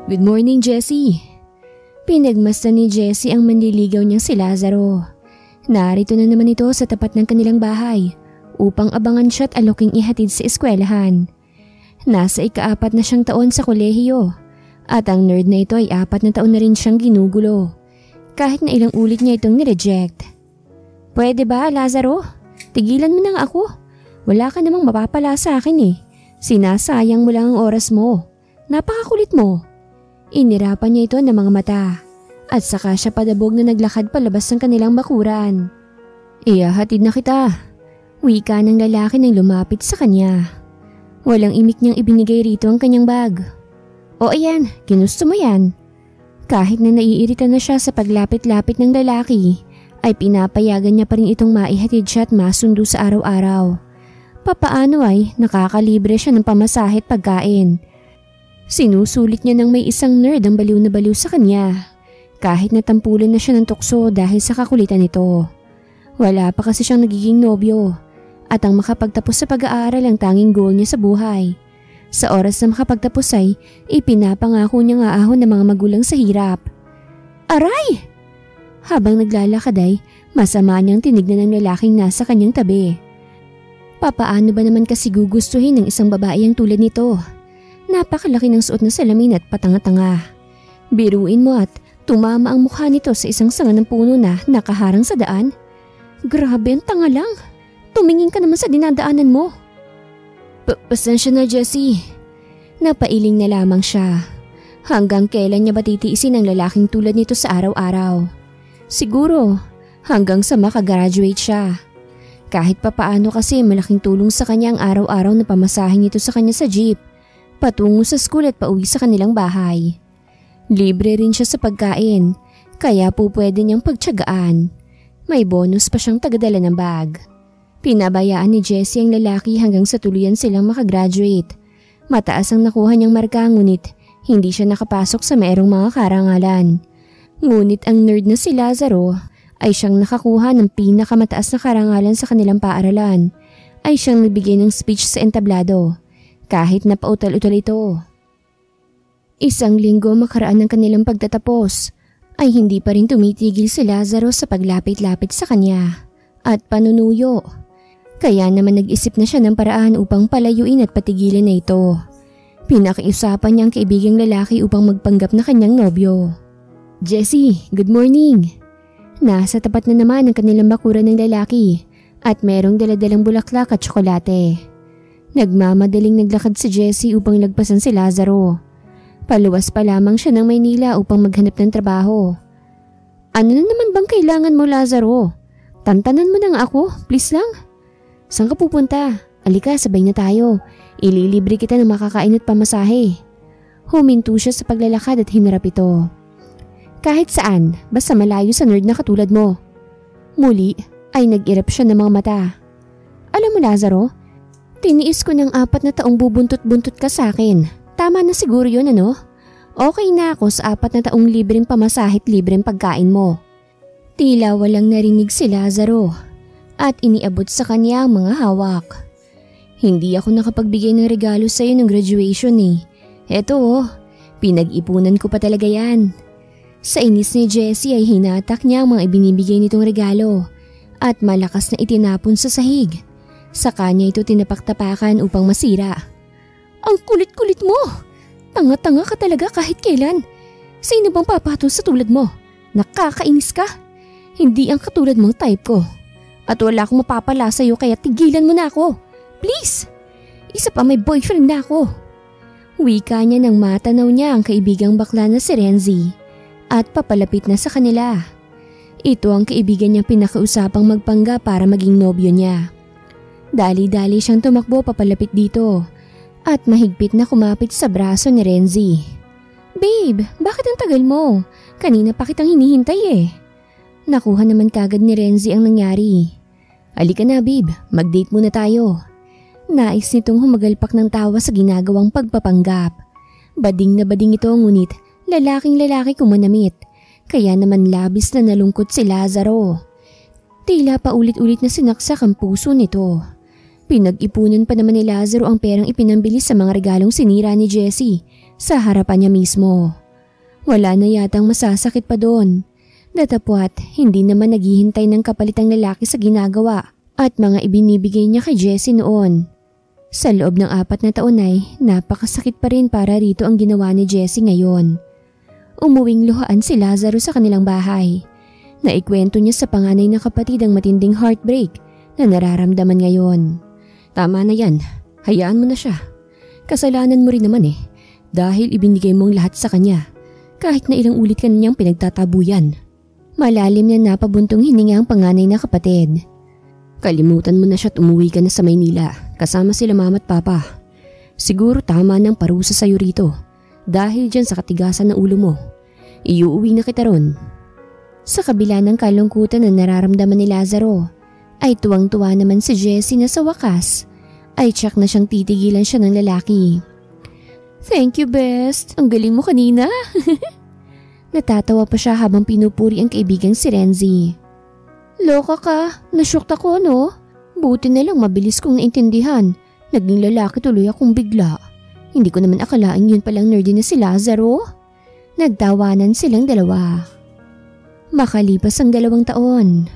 Good morning, Jessie. Pinagmasdan ni Jessie ang manliligaw niyang si Lazaro. Narito na naman ito sa tapat ng kanilang bahay upang abangan siya at aloking ihatid sa eskwelahan. Nasa ika-4 na siyang taon sa kolehiyo at ang nerd na ito ay 4 na taon na rin siyang ginugulo kahit na ilang ulit niya itong nireject. Pwede ba, Lazaro? Tigilan mo nang ako. Wala ka namang mapapala sa akin eh. Sinasayang mo lang ang oras mo. Napakakulit mo. Inirapan niya ito ng mga mata at saka siya padabog na naglakad palabas ng kanilang bakuran. Iyahatid na kita. Wika ng lalaki nang lumapit sa kanya. Walang imik niyang ibinigay rito ang kanyang bag. O ayan, ginusto mo yan. Kahit na naiirita na siya sa paglapit-lapit ng lalaki, ay pinapayagan niya pa rin itong maihatid siya at masundo sa araw-araw. Papaano ay nakakalibre siya ng pamasahe at pagkain. Sinusulit niya nang may isang nerd ang baliw na baliw sa kanya. Kahit natampulan na siya ng tukso dahil sa kakulitan nito. Wala pa kasi siyang nagiging nobyo at ang makapagtapos sa pag-aaral ang tanging goal niya sa buhay. Sa oras na makapagtapos ay ipinapangako niya nga ahon ng mga magulang sa hirap. Aray! Habang naglalakad ay masama niyang tinignan ng lalaking nasa kanyang tabi. Papaano ba naman kasi gugustuhin ng isang babae ang tulad nito? Napakalaki ng suot na salamin at patanga-tanga. Biruin mo at tumama ang mukha nito sa isang sanga ng puno na nakaharang sa daan. Grabe ang tanga lang. Tumingin ka naman sa dinadaanan mo. Pasensya na, Jessie. Napailing na lamang siya. Hanggang kailan niya ba titiisin ang lalaking tulad nito sa araw-araw? Siguro hanggang sa makagraduate siya. Kahit papaano kasi malaking tulong sa kanya ang araw-araw na pamasahin nito sa kanya sa jeep patungo sa school at pauwi sa kanilang bahay. Libre rin siya sa pagkain, kaya po pwede niyang pagtiyagaan. May bonus pa siyang tagadala ng bag. Pinabayaan ni Jessie ang lalaki hanggang sa tuluyan silang makagraduate. Mataas ang nakuha niyang marka ngunit hindi siya nakapasok sa mayroong mga karangalan. Ngunit ang nerd na si Lazaro ay siyang nakakuha ng pinakamataas na karangalan sa kanilang paaralan. Ay siyang nagbigay ng speech sa entablado. Kahit napautal-utal ito. Isang linggo makaraan ng kanilang pagtatapos ay hindi pa rin tumitigil si Lazaro sa paglapit-lapit sa kanya at panunuyo. Kaya naman nag-isip na siya ng paraan upang palayuin at patigilan na ito. Pinakiusapan niya ang kaibigang lalaki upang magpanggap na kanyang nobyo. Jessie, good morning. Nasa tapat na naman ang kanilang bakuran ng lalaki at merong daladalang bulaklak at tsokolate. Nagmamadaling naglakad si Jessie upang lagpasan si Lazaro. Paluwas pa lamang siya ng Maynila upang maghanap ng trabaho. Ano na naman bang kailangan mo, Lazaro? Tantanan mo na nga ako, please lang. Saan ka pupunta? Alika, sabay na tayo. Ililibre kita ng makakain at pamasahe. Huminto siya sa paglalakad at hinarap ito. Kahit saan, basta malayo sa nerd na katulad mo. Muli ay nag-irap siya ng mga mata. Alam mo, Lazaro, tiniis ko ng 4 na taong bubuntot-buntot ka sa akin. Tama na siguro yun, ano? Okay na ako sa 4 na taong libreng pamasahe at libreng pagkain mo. Tila walang narinig si Lazaro at iniabot sa kanya ang mga hawak. Hindi ako nakapagbigay ng regalo sa iyo ng graduation eh. Eto, pinag-ipunan ko pa talaga yan. Sa inis ni Jessie ay hinatak niya ang mga ibinibigay nitong regalo at malakas na itinapon sa sahig. Sa kanya ito tinapak-tapakan upang masira. Ang kulit-kulit mo! Tanga-tanga ka talaga kahit kailan. Sino bang papatol sa tulad mo? Nakakainis ka. Hindi ang katulad mong type ko. At wala akong mapapala sa'yo kaya tigilan mo na ako. Please! Isa pa may boyfriend na ako. Wika niya nang matanaw niya ang kaibigang bakla na si Renzi at papalapit na sa kanila. Ito ang kaibigan niyang pinakausapang magpangga para maging nobyo niya. Dali-dali siyang tumakbo papalapit dito at mahigpit na kumapit sa braso ni Renzi. Babe, bakit ang tagal mo? Kanina pa kitang hinihintay eh. Nakuha naman kagad ni Renzi ang nangyari. Halika na babe, mag-date muna tayo. Nais nitong humagalpak ng tawa sa ginagawang pagpapanggap. Bading na bading ito ngunit lalaking-lalaki kumanamit. Kaya naman labis na nalungkot si Lazaro. Tila pa ulit-ulit na sinaksak ang puso nito. Pinag-ipunan pa naman ni Lazaro ang perang ipinambili sa mga regalong sinira ni Jessie sa harapan niya mismo. Wala na yatang masasakit pa doon. Datapwat, hindi naman naghihintay ng kapalitang lalaki sa ginagawa at mga ibinibigay niya kay Jessie noon. Sa loob ng 4 na taon ay napakasakit pa rin para rito ang ginawa ni Jessie ngayon. Umuwing luhaan si Lazaro sa kanilang bahay. Naikwento niya sa panganay na kapatid ang matinding heartbreak na nararamdaman ngayon. Tama na yan, hayaan mo na siya. Kasalanan mo rin naman dahil ibinigay mo ang lahat sa kanya kahit na ilang ulit ka na niyang pinagtatabuyan. Malalim na napabuntong hininga ang panganay na kapatid. Kalimutan mo na siya at umuwi ka na sa Maynila kasama sila mama at papa. Siguro tama ng parusa sa'yo rito dahil dyan sa katigasan ng ulo mo. Iuuwi na kita ron. Sa kabila ng kalungkutan na nararamdaman ni Lazaro, ay tuwang-tuwa naman si Jessie na sa wakas ay tsak na siyang titigilan siya ng lalaki. Thank you, best. Ang galing mo kanina. Natatawa pa siya habang pinupuri ang kaibigang si Renzi. Loka ka, nasyok ako no? Buti na lang mabilis kong naintindihan. Naging lalaki tuloy akong bigla. Hindi ko naman akalain yun palang nerdy na si Lazaro. Nagtawanan silang dalawa. Makalipas ang 2 taon.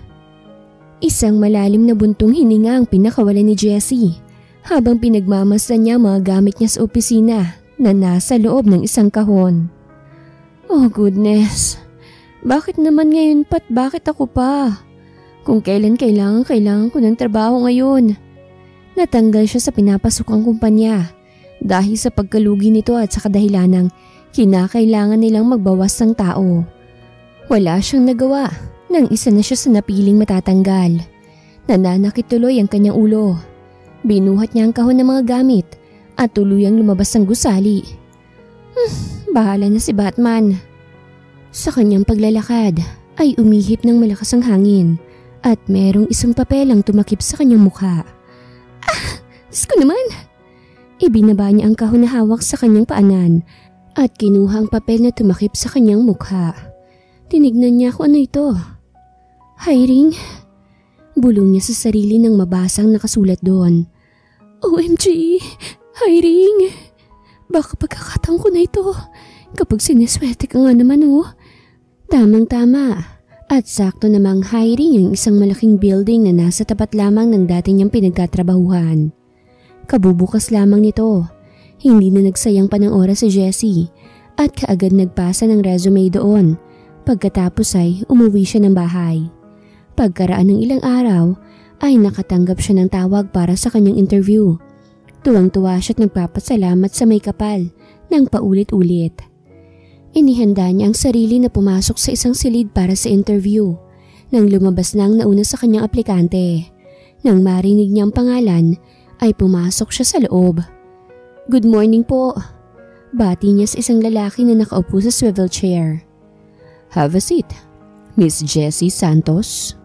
Isang malalim na buntong hininga ang pinakawalan ni Jessie habang pinagmamasdan niya mga gamit niya sa opisina na nasa loob ng isang kahon. Oh goodness, bakit naman ngayon pa't bakit ako pa? Kung kailan kailangan ko ng trabaho ngayon. Natanggal siya sa pinapasukang kumpanya dahil sa pagkalugi nito at sa kadahilanang kinakailangan nilang magbawas ng tao. Wala siyang nagawa nang isa na siya sa napiling matatanggal. Nananakit tuloy ang kanyang ulo. Binuhat niya ang kahon ng mga gamit at tuluyang lumabas ng gusali. Bahala na si Batman. Sa kanyang paglalakad ay umihip ng malakas ang hangin at merong isang papel ang tumakip sa kanyang mukha. Diyos ko naman! Ibinaba niya ang kahon na hawak sa kanyang paanan at kinuha ang papel na tumakip sa kanyang mukha. Tinignan niya kung ano ito. Hiring? Bulong niya sa sarili nang mabasang nakasulat doon. OMG! Hiring! Baka pagkakataon ko na ito kapag sineswerte ka nga naman Tamang-tama at sakto namang hiring ang isang malaking building na nasa tapat lamang ng dati niyang pinagtatrabahuhan. Kabubukas lamang nito. Hindi na nagsayang pa ng oras si Jessie at kaagad nagpasa ng resume doon. Pagkatapos ay umuwi siya ng bahay. Pagkaraan ng ilang araw ay nakatanggap siya ng tawag para sa kanyang interview. Tuwang-tuwa siya at nagpapasalamat sa may kapal ng paulit-ulit. Inihanda niya ang sarili na pumasok sa isang silid para sa interview. Nang lumabas na ang nauna sa kanyang aplikante. Nang marinig niya ang pangalan ay pumasok siya sa loob. Good morning po. Bati niya sa isang lalaki na nakaupo sa swivel chair. Have a seat, Miss Jessie Santos.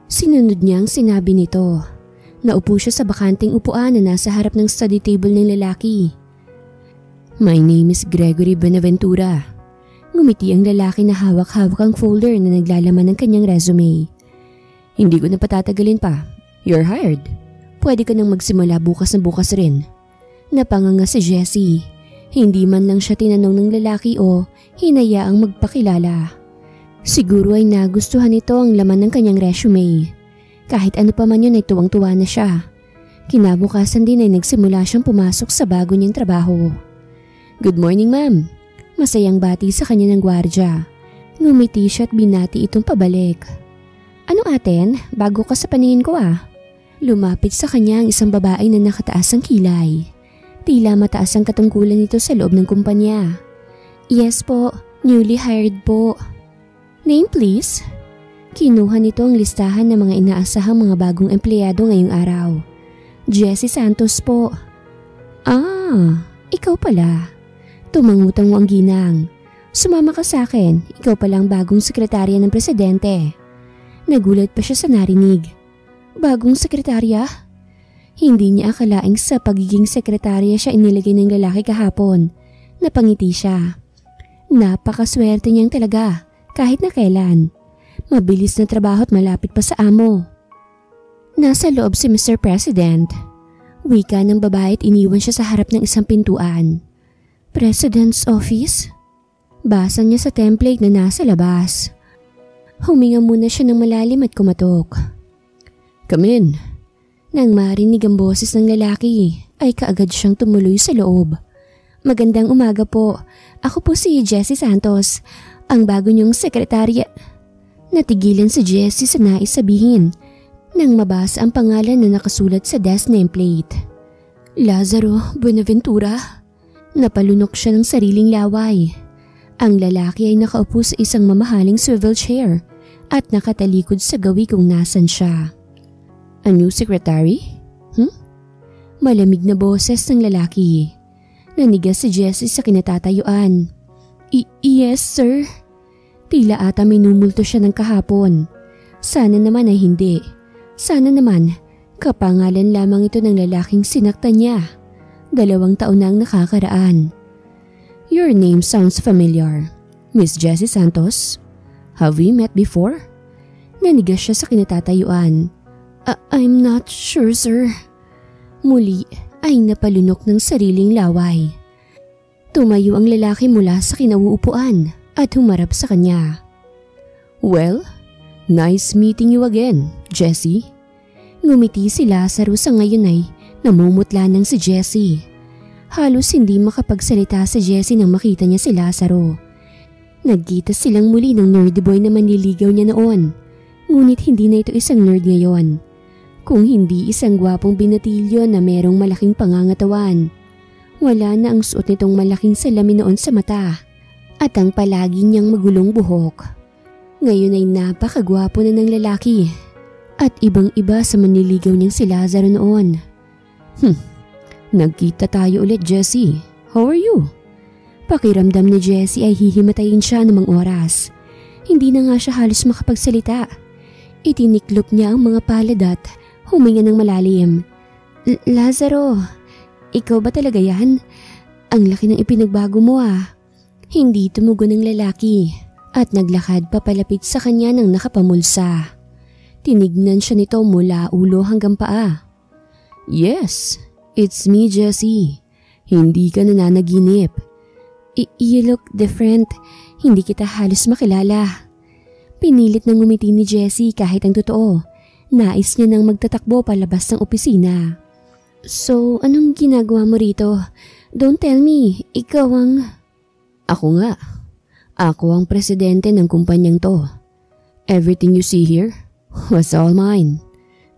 Sinunod niya ang sinabi nito. Naupo siya sa bakanting upuan na nasa harap ng study table ng lalaki. My name is Gregory Benaventura. Ngumiti ang lalaki na hawak-hawak ang folder na naglalaman ng kanyang resume. Hindi ko na patatagalin pa. You're hired. Pwede ka nang magsimula bukas na bukas rin. Napanganga si Jessie. Hindi man lang siya tinanong ng lalaki o hinayaang magpakilala. Siguro ay nagustuhan nito ang laman ng kanyang resume. Kahit ano pa man yun ay tuwang-tuwa na siya. Kinabukasan din ay nagsimula siyang pumasok sa bago niyang trabaho. Good morning, ma'am. Masayang bati sa kanya ng gwardya. Ngumiti siya at binati itong pabalik. Ano atin? Bago ka sa paningin ko Lumapit sa kanya ang isang babae na nakataas ang kilay. Tila mataas ang katungkulan nito sa loob ng kumpanya. Yes po, newly hired po. Name please? Kinuha nito ang listahan ng mga inaasahang mga bagong empleyado ngayong araw. Jessie Santos po. Ikaw pala. Tumangutang mo ang ginang. Sumama ka sa akin, ikaw palang bagong sekretarya ng presidente. Nagulat pa siya sa narinig. Bagong sekretarya? Hindi niya akalaing sa pagiging sekretarya siya inilagay ng lalaki kahapon. Napangiti siya. Napakaswerte niyang talaga kahit na kailan. Mabilis na trabaho at malapit pa sa amo. Nasa loob si Mr. President. Wika ng babae at iniwan siya sa harap ng isang pintuan. President's office? Basa niya sa template na nasa labas. Huminga muna siya ng malalim at kumatok. Come in. Nang marinig ang boses ng lalaki, ay kaagad siyang tumuloy sa loob. Magandang umaga po. Ako po si Jessie Santos, ang bago niyong sekretarya. Natigilan si Jessie sa nais sabihin nang mabasa ang pangalan na nakasulat sa desk nameplate. Lazaro Buenaventura. Napalunok siya ng sariling laway. Ang lalaki ay nakaupo sa isang mamahaling swivel chair at nakatalikod sa gawi kung nasan siya. A new secretary? Malamig na boses ng lalaki. Nanigas si Jessie sa kinatatayuan. Yes, sir. Tila ata minumulto siya ng kahapon. Sana naman ay hindi. Sana naman, kapangalan lamang ito ng lalaking sinaktan niya. 2 taon na ang nakakaraan. Your name sounds familiar. Miss Jessie Santos? Have we met before? Nanigas siya sa kinatatayuan. I'm not sure, sir. Muli ay napalunok ng sariling laway. Tumayo ang lalaki mula sa kinauupuan at humarap sa kanya. Well, nice meeting you again, Jessie. Ngumiti si Lazaro sa ngayon ay namumutla ng si Jessie. Halos hindi makapagsalita si Jessie nang makita niya si Lazaro. Nagkita silang muli ng nerdy boy na manliligaw niya noon. Ngunit hindi na ito isang nerd ngayon. Kung hindi isang gwapong binatilyo na merong malaking pangangatawan. Wala na ang suot nitong malaking salamin noon sa mata at ang palagi niyang magulong buhok. Ngayon ay napakagwapo na ng lalaki at ibang-iba sa manliligaw niyang si Lazaro noon. Nagkita tayo ulit, Jessie. How are you? Pakiramdam ni Jessie ay hihimatayin siya namang oras. Hindi na nga siya halos makapagsalita. Itiniklop niya ang mga palad at huminga ng malalim. Lazaro, ikaw ba talaga yan? Ang laki ng ipinagbago mo ah. Hindi tumugon ng lalaki at naglakad papalapit sa kanya ng nakapamulsa. Tinignan siya nito mula ulo hanggang paa. Yes, it's me, Jessie. Hindi ka nananaginip. You look different. Hindi kita halos makilala. Pinilit nang ngumiti ni Jessie kahit ang totoo. Nais niya nang magtatakbo palabas ng opisina. So, anong ginagawa mo rito? Don't tell me, ikaw ang... Ako nga. Ako ang presidente ng kumpanyang to. Everything you see here was all mine.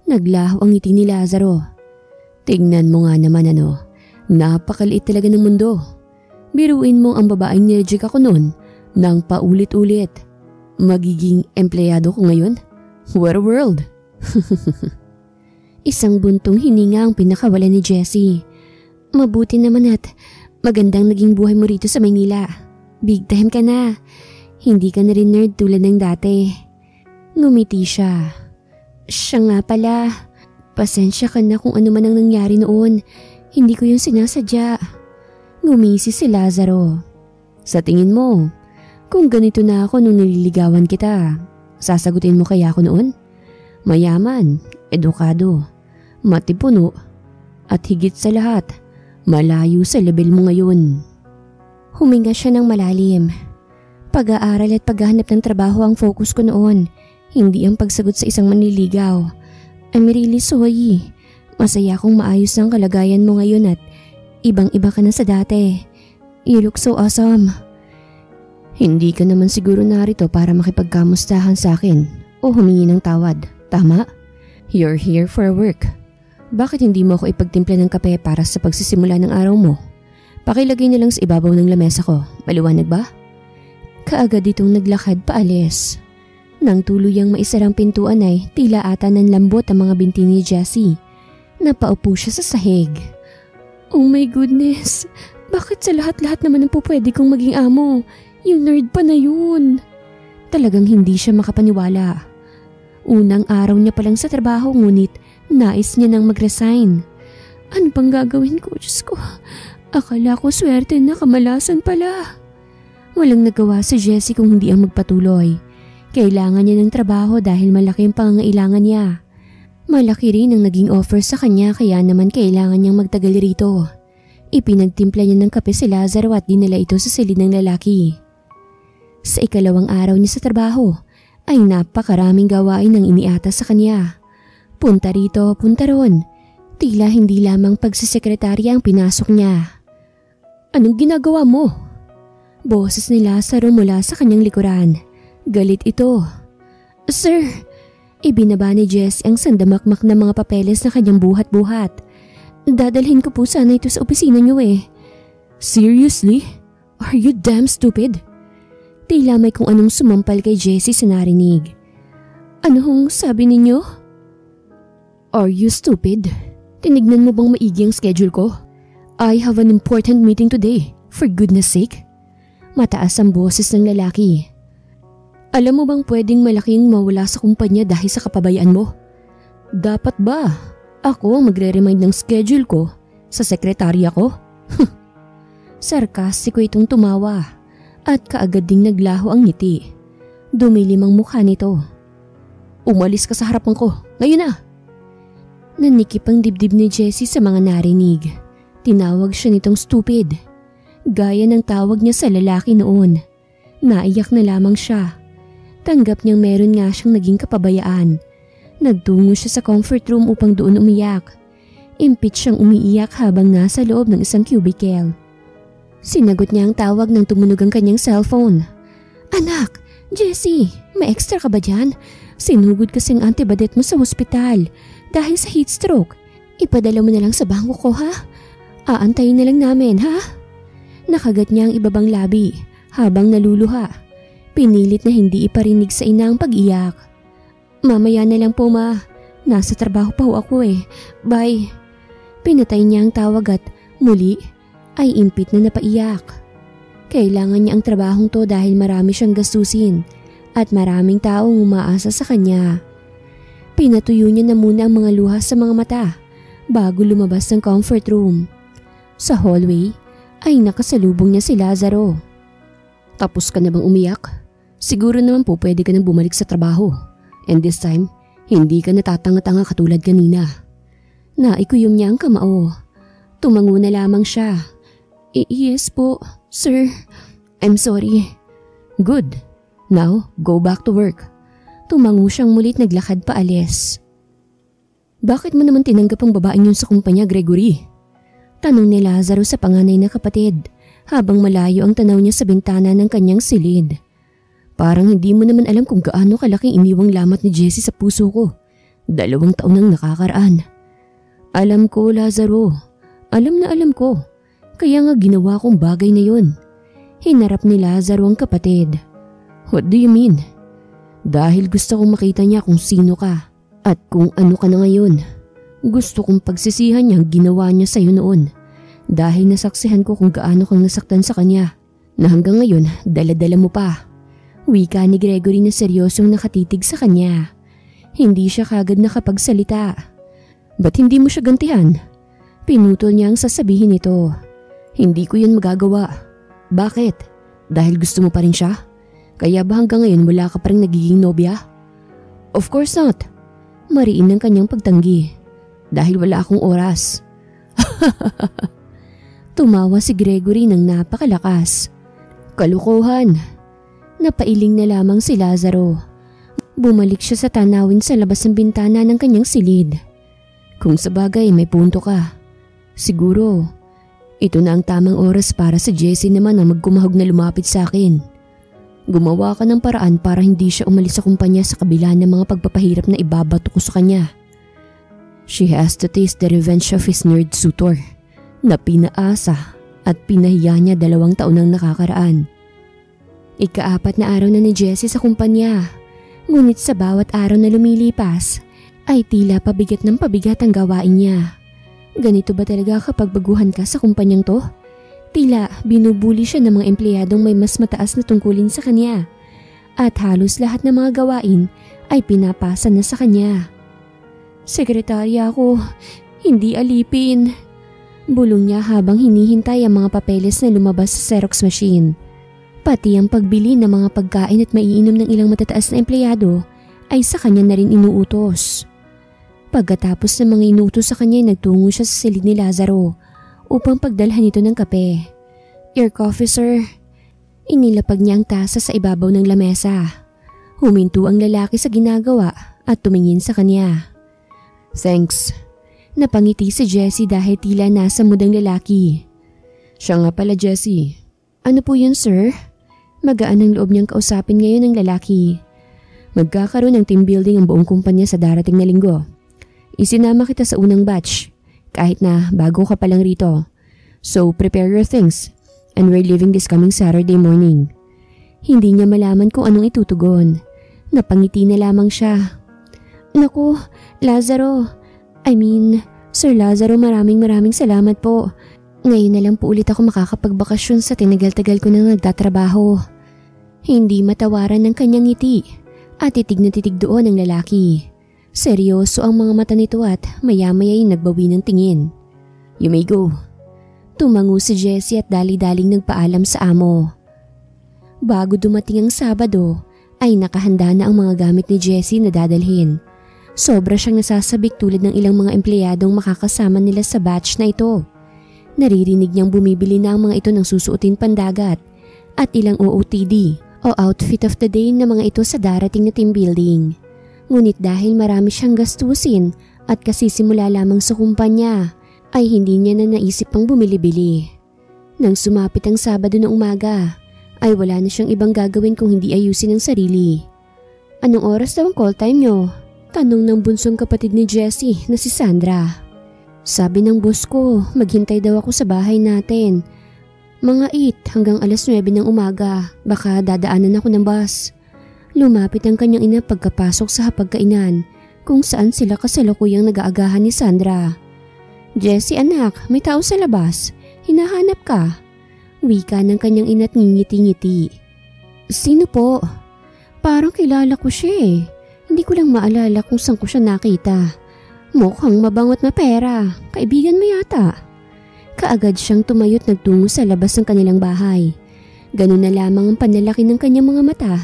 Naglaho ang ngiti ni Lazaro. Tignan mo nga naman napakaliit talaga ng mundo. Biruin mo ang babaeng nireject ako noon nang paulit-ulit. Magiging empleyado ko ngayon? What a world! Isang buntong hininga ang pinakawalan ni Jessie. Mabuti naman at magandang naging buhay mo rito sa Maynila. Big time ka na. Hindi ka na rin nerd tulad ng dati. Ngumiti siya. Siya nga pala. Pasensya ka na kung ano man ang nangyari noon. Hindi ko yung sinasadya. Ngumisi si Lazaro. Sa tingin mo, kung ganito na ako nung nililigawan kita, sasagutin mo kaya ako noon? Mayaman, edukado, matipuno, at higit sa lahat, malayo sa level mo ngayon. Huminga siya ng malalim. Pag-aaral at paghahanap ng trabaho ang focus ko noon, hindi ang pagsagot sa isang manliligaw. I'm really sorry. Masaya kong maayos ang kalagayan mo ngayon at ibang-iba ka na sa dati. You look so awesome. Hindi ka naman siguro narito para makipagkamustahan sa akin o humingi ng tawad. Tama? You're here for work. Bakit hindi mo ako ipagtimpla ng kape para sa pagsisimula ng araw mo? Pakilagay na lang sa ibabaw ng lamesa ko. Maliwanag ba? Kaagad itong naglakad paalis. Nang tuluyang maisarang pintuan ay tila ata nanlambot ang mga binti ni Jessie. Napaupo siya sa sahig. Oh my goodness! Bakit sa lahat-lahat naman ang pupwede kong maging amo? Yung nerd pa na yun. Talagang hindi siya makapaniwala. Unang araw niya pa lang sa trabaho ngunit nais niya nang mag-resign. Ano bang gagawin ko? Diyos ko, akala ko swerte na kamalasan pala. Walang nagawa si Jessie kung hindi ang magpatuloy. Kailangan niya ng trabaho dahil malaki ang pangangailangan niya. Malaki rin ang naging offer sa kanya kaya naman kailangan niyang magtagal rito. Ipinagtimpla niya ng kape si Lazaro at dinala ito sa silid ng lalaki. Sa ikalawang araw niya sa trabaho ay napakaraming gawain ang iniatas sa kanya. Punta rito, punta ron. Tila hindi lamang pagsisekretarya ang pinasok niya. "Anong ginagawa mo?" Boses ni Lazaro mula sa kanyang likuran. Galit ito. "Sir," ibinaba ni Jess ang sandamakmak na mga papeles na kanyang buhat-buhat. "Dadalhin ko po sana ito sa opisina niyo eh." "Seriously? Are you damn stupid?" Tila may kung anong sumampal kay Jessie sa narinig. "Ano hong sabi ninyo?" "Are you stupid? Tinignan mo bang maigi ang schedule ko? I have an important meeting today, for goodness sake." Mataas ang boses ng lalaki. "Alam mo bang pwedeng malaking mawala sa kumpanya dahil sa kapabayaan mo? Dapat ba ako ang magre-remind ng schedule ko sa sekretarya ko?" Sarkastiko itong tumawa at kaagad ding naglaho ang ngiti. Dumilim ang mukha nito. "Umalis ka sa harapan ko, ngayon na!" Nanikip ang dibdib ni Jessie sa mga narinig. Tinawag siya nitong stupid. Gaya ng tawag niya sa lalaki noon. Naiyak na lamang siya. Tanggap niyang meron nga siyang naging kapabayaan. Nagtungo siya sa comfort room upang doon umiyak. Impit siyang umiiyak habang nasa loob ng isang cubicle. Sinagot niya ang tawag nang tumunog ang kanyang cellphone. "Anak, Jessie, may extra ka ba dyan? Sinugod kasi ang antibadet mo sa hospital dahil sa heat stroke. Ipadala mo na lang sa bangko ko ha? Aantayin na lang namin ha?" Nakagat niya ang ibabang labi habang naluluha. Pinilit na hindi iparinig sa ina ang pag-iyak. "Mamaya na lang po ma. Nasa trabaho pa ho ako eh. Bye." Pinatay niya ang tawag at muli ay impit na napaiyak. Kailangan niya ang trabahong to dahil marami siyang gastusin at maraming taong umaasa sa kanya. Pinatuyo niya na muna ang mga luha sa mga mata bago lumabas ng comfort room. Sa hallway ay nakasalubong niya si Lazaro. "Tapos ka na bang umiyak? Siguro naman po pwede ka nang bumalik sa trabaho. And this time, hindi ka natatanga-tanga katulad kanina." Naikuyom niya ang kamao. Tumango na lamang siya. Yes po, sir. I'm sorry." "Good. Now, go back to work." Tumango siyang mulit naglakad paalis. "Bakit mo naman tinanggap ang babaeng yun sa kumpanya, Gregory?" Tanong ni Lazaro sa panganay na kapatid habang malayo ang tanaw niya sa bintana ng kanyang silid. "Parang hindi mo naman alam kung gaano kalaking iniwang lamat ni Jessie sa puso ko. 2 taon nang nakakaraan." "Alam ko, Lazaro. Alam na alam ko. Kaya nga ginawa kong bagay na yun." Hinarap ni Lazaro ang kapatid. "What do you mean?" "Dahil gusto kong makita niya kung sino ka at kung ano ka na ngayon. Gusto kong pagsisihan niya ang ginawa niya sa'yo noon dahil nasaksihan ko kung gaano kang nasaktan sa kanya na hanggang ngayon dala-dala mo pa." Wika ni Gregory na seryosong nakatitig sa kanya. Hindi siya kagad nakapagsalita. "Ba't hindi mo siya gantihan?" Pinutol niya ang sasabihin nito. "Hindi ko yun magagawa." "Bakit? Dahil gusto mo pa rin siya? Kaya ba hanggang ngayon wala ka pa rin nagiging nobya?" "Of course not." Mariin ang kanyang pagtanggi. "Dahil wala akong oras." Tumawa si Gregory ng napakalakas. "Kalukuhan." Napailing na lamang si Lazaro. Bumalik siya sa tanawin sa labas ng bintana ng kanyang silid. "Kung sabagay may punto ka. Siguro, ito na ang tamang oras para sa Jessie naman na magkumahog na lumapit sa akin. Gumawa ka ng paraan para hindi siya umalis sa kumpanya sa kabila ng mga pagpapahirap na ibabato ko sa kanya. She has to taste the revenge of his nerd suitor na pinaasa at pinahiya niya 2 taon nang nakakaraan." Ika-4 na araw na ni Jessie sa kumpanya. Ngunit sa bawat araw na lumilipas ay tila pabigat ng pabigat ang gawain niya. Ganito ba talaga kapag baguhan ka sa kumpanyang to? Tila binubuli siya ng mga empleyadong may mas mataas na tungkulin sa kanya. At halos lahat ng mga gawain ay pinapasa na sa kanya. "Sekretarya ako, hindi alipin." Bulong niya habang hinihintay ang mga papeles na lumabas sa Xerox machine. Pati ang pagbili ng mga pagkain at maiinom ng ilang matataas na empleyado ay sa kanya na rin inuutos. Pagkatapos ng mga inutos sa kanya ay nagtungo siya sa silid ni Lazaro upang pagdalhan ito ng kape. "Your coffee, sir." Inilapag niya ang tasa sa ibabaw ng lamesa. Huminto ang lalaki sa ginagawa at tumingin sa kanya. "Thanks." Napangiti si Jessie dahil tila nasa mood ang lalaki. "Siya nga pala, Jessie." "Ano po yun, sir?" Magaan ang loob niyang kausapin ngayon ng lalaki. "Magkakaroon ng team building ang buong kumpanya sa darating na linggo. Isinama kita sa unang batch, kahit na bago ka pa lang rito. So prepare your things, and we're leaving this coming Saturday morning." Hindi niya malaman kung anong itutugon. Napangiti na lamang siya. "Naku, Lazaro. Sir Lazaro, maraming salamat po. Ngayon na lang po ulit ako makakapagbakasyon sa tinagal-tagal ko nang nagtatrabaho." Hindi matawaran ng kanyang ngiti at titig na titig doon ang lalaki. Seryoso ang mga mata nito at maya-maya ay nagbawi ng tingin. "You may go." Tumango si Jessie at dali-daling nagpaalam sa amo. Bago dumating ang Sabado ay nakahanda na ang mga gamit ni Jessie na dadalhin. Sobra siyang nasasabik tulad ng ilang mga empleyadong makakasama nila sa batch na ito. Naririnig niyang bumibili na ang mga ito ng susuotin pandagat at ilang OOTD o outfit of the day na mga ito sa darating na team building. Ngunit dahil marami siyang gastusin at kasisimula lamang sa kumpanya, ay hindi niya na naisip pang bumili-bili. Nang sumapit ang Sabado na umaga, ay wala na siyang ibang gagawin kung hindi ayusin ang sarili. "Anong oras daw ang call time niyo?" Tanong ng bunsong kapatid ni Jessie na si Sandra. "Sabi ng boss ko, maghintay daw ako sa bahay natin. Mga 8 hanggang alas 9 ng umaga, baka dadaanan ako ng bus." Lumapit ang kanyang ina pagkapasok sa hapagkainan kung saan sila kasalukuyang nag-aagahan ni Sandra. "Jessie anak, may tao sa labas. Hinahanap ka." Wika ng kanyang ina't ngingiti-ngiti. "Sino po?" "Parang kilala ko siya eh. Hindi ko lang maalala kung saan ko siya nakita. Mukhang mabangot na pera. Kaibigan mo yata." Kaagad siyang tumayo't nagtungo sa labas ng kanilang bahay. Ganun na lamang ang panlalaki ng kanyang mga mata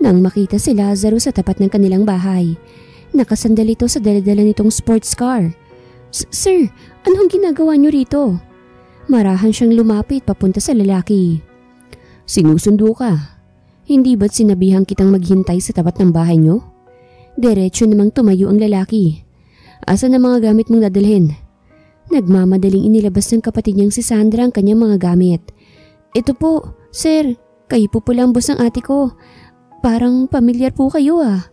nang makita si Lazaro sa tapat ng kanilang bahay. Nakasandal ito sa daladala nitong sports car. Sir, anong ginagawa niyo rito?" Marahan siyang lumapit papunta sa lalaki. "Sinusundo ka. Hindi ba't sinabihan kitang maghintay sa tapat ng bahay niyo?" Diretso namang tumayo ang lalaki. "Asan ang mga gamit mong dadalhin?" Nagmamadaling inilabas ng kapatid niyang si Sandra ang kanyang mga gamit. "Ito po, sir. Kayo po pala ang boss ng ate ko. Parang pamilyar po kayo ah."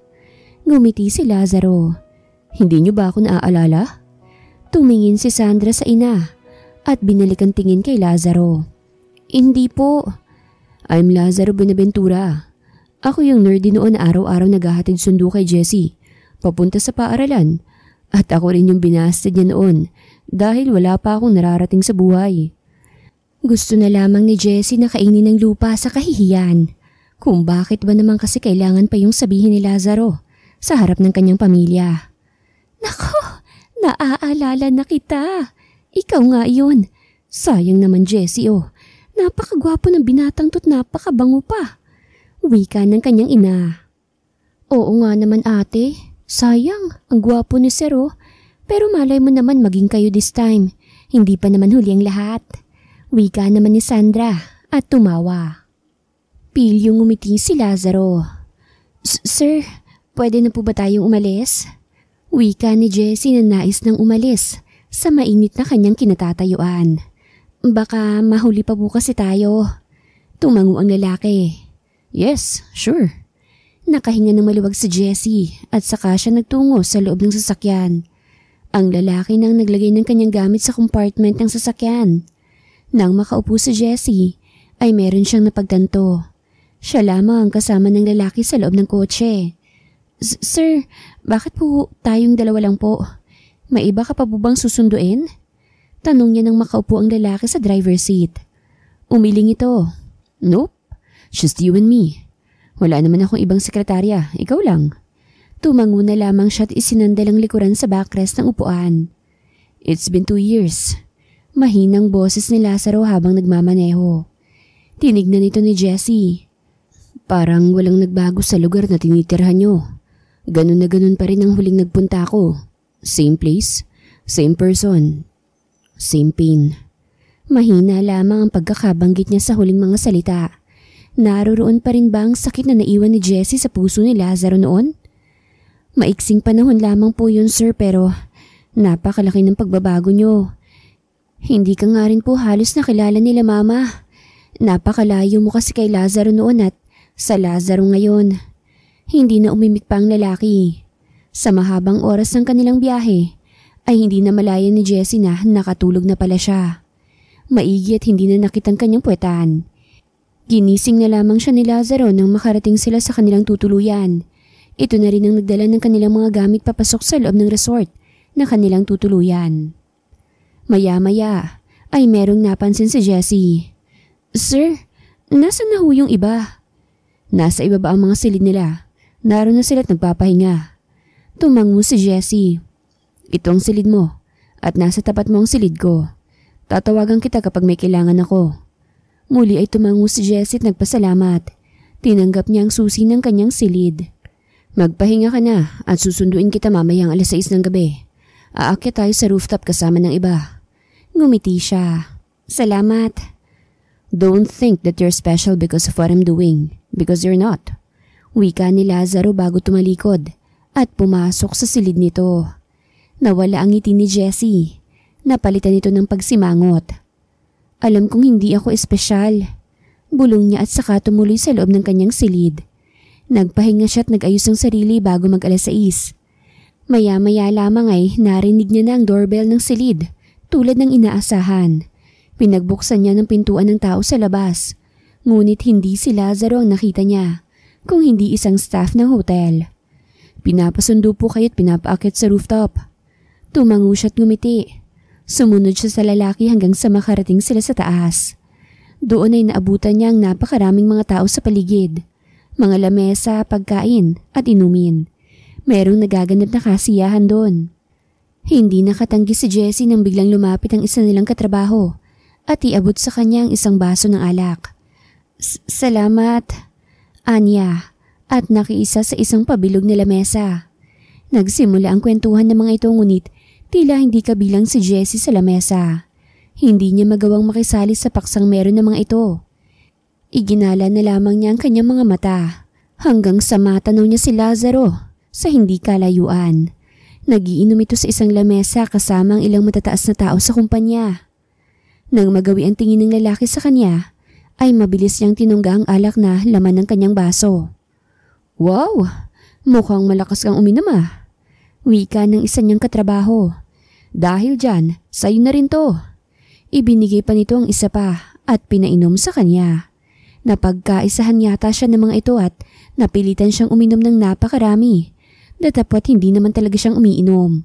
Ngumiti si Lazaro. "Hindi niyo ba ako naaalala?" Tumingin si Sandra sa ina at binalik ang tingin kay Lazaro. "Hindi po." "I'm Lazaro Buenaventura. Ako yung nerdy noon na araw-araw naghahatid sundo kay Jessie papunta sa paaralan. At ako rin yung binasted niya noon dahil wala pa akong nararating sa buhay." Gusto na lamang ni Jessie na kainin ng lupa sa kahihiyan. Kung bakit ba naman kasi kailangan pa yung sabihin ni Lazaro sa harap ng kanyang pamilya. "Nako, naaalala na kita. Ikaw nga yun. Sayang naman Jessie oh. Napakagwapo ng binatang to't napakabango pa." Wika ng kanyang ina. "Oo nga naman ate. Sayang, ang gwapo ni Sir oh. Pero malay mo naman maging kayo this time. Hindi pa naman huli ang lahat." Wika naman ni Sandra at tumawa. Pilyong ngumiti si Lazaro. Sir, pwede na po ba tayong umalis?" Wika ni Jessie na nais nang umalis sa mainit na kanyang kinatatayuan. "Baka mahuli pa po kasi tayo." Tumango ang lalaki. "Yes, sure." Nakahinga ng maluwag si Jessie at saka siya nagtungo sa loob ng sasakyan. Ang lalaki nang naglagay ng kanyang gamit sa compartment ng sasakyan. Nang makaupo si Jessie ay meron siyang napagtanto. Siya lamang ang kasama ng lalaki sa loob ng kotse. Sir, bakit po tayong dalawa lang po? May iba ka pa po bang susunduin?" Tanong niya nang makaupo ang lalaki sa driver's seat. Umiling ito. "Nope, just you and me. Wala naman akong ibang sekretarya, ikaw lang." Tumango na lamang siya at isinandal ang likuran sa backrest ng upuan. "It's been 2 years. Mahinang boses ni Lazaro habang nagmamaneho. Tinignan ito ni Jessie. "Parang walang nagbago sa lugar na tinitirhan niyo. Ganun na ganun pa rin ang huling nagpunta ko." Same place, same person, same pain. Mahina lamang ang pagkakabanggit niya sa huling mga salita. Naroroon pa rin ba ang sakit na naiwan ni Jessie sa puso ni Lazaro noon? Maiksing panahon lamang po yun, sir, pero napakalaki ng pagbabago niyo. Hindi ka nga rin po halos nakilala nila mama. Napakalayo mo kasi kay Lazaro noon at sa Lazaro ngayon. Hindi na umimik pa ang lalaki. Sa mahabang oras ng kanilang biyahe ay hindi na malaya ni Jessie na nakatulog na pala siya. Maigi at hindi na nakitang kanyang puwetan. Ginising na lamang siya ni Lazaro nang makarating sila sa kanilang tutuluyan. Ito na rin ang nagdala ng kanilang mga gamit papasok sa loob ng resort na kanilang tutuluyan. Maya-maya ay merong napansin si Jessie. Sir, nasa na ho yung iba? Nasa iba ba ang mga silid nila? Naroon na sila't nagpapahinga. Tumango si Jessie. Ito ang silid mo at nasa tapat mo ang silid ko. Tatawagan kita kapag may kailangan ako. Muli ay tumango si Jessie at nagpasalamat. Tinanggap niya ang susi ng kanyang silid. Magpahinga ka na at susunduin kita mamayang 6:00 ng gabi. Aakyat tayo sa rooftop kasama ng iba. Ngumiti siya. Salamat. Don't think that you're special because of what I'm doing, because you're not. Wika ni Lazaro bago tumalikod at pumasok sa silid nito. Nawala ang ngiti ni Jessie. Napalitan ito ng pagsimangot. Alam kong hindi ako espesyal. Bulong niya at saka tumuloy sa loob ng kanyang silid. Nagpahinga siya at nag-ayos ng sarili bago mag-6:00. Maya-maya lamang ay narinig niya na ang doorbell ng silid tulad ng inaasahan. Pinagbuksan niya ng pintuan ng tao sa labas. Ngunit hindi si Lazaro ang nakita niya, kung hindi isang staff ng hotel. Pinapasundo po kayo at pinapaakyat sa rooftop. Tumango siya at ngumiti. Sumunod siya sa lalaki hanggang sa makarating sila sa taas. Doon ay naabutan niya ang napakaraming mga tao sa paligid. Mga lamesa, pagkain at inumin. Merong nagaganap na kasiyahan doon. Hindi nakatanggi si Jessie nang biglang lumapit ang isa nilang katrabaho at iabot sa kanya ang isang baso ng alak. Salamat, Anya, at nakiisa sa isang pabilog na lamesa. Nagsimula ang kwentuhan ng mga ito ngunit tila hindi kabilang si Jessie sa lamesa. Hindi niya magawang makisali sa paksang meron ng mga ito. Iginala na lamang niya ang kanyang mga mata hanggang sa matanaw niya si Lazaro sa hindi kalayuan. Nagiinom ito sa isang lamesa kasama ang ilang matataas na tao sa kumpanya. Nang magawi ang tingin ng lalaki sa kanya, ay mabilis niyang tinungga ang alak na laman ng kanyang baso. Wow! Mukhang malakas kang uminom ah. Wika ng isa niyang katrabaho. Dahil dyan, sa'yo na rin to. Ibinigay pa nito ang isa pa at pinainom sa kanya. Napagkaisahan yata siya ng mga ito at napilitan siyang uminom ng napakarami. Datapwat hindi naman talaga siyang umiinom.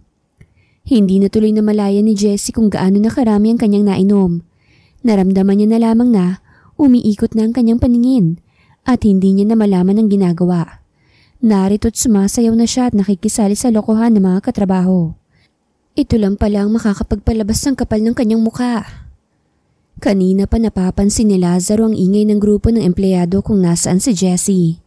Hindi na tuloy na malaya ni Jessie kung gaano na karami ang kanyang nainom. Naramdaman niya na lamang na umiikot na ang kanyang paningin at hindi niya na malaman ang ginagawa. Narito't sumasayaw na siya at nakikisali sa lokohan ng mga katrabaho. Ito lang pala ang makakapagpalabas ng kapal ng kanyang mukha. Kanina pa napapansin ni Lazaro ang ingay ng grupo ng empleyado kung nasaan si Jessie.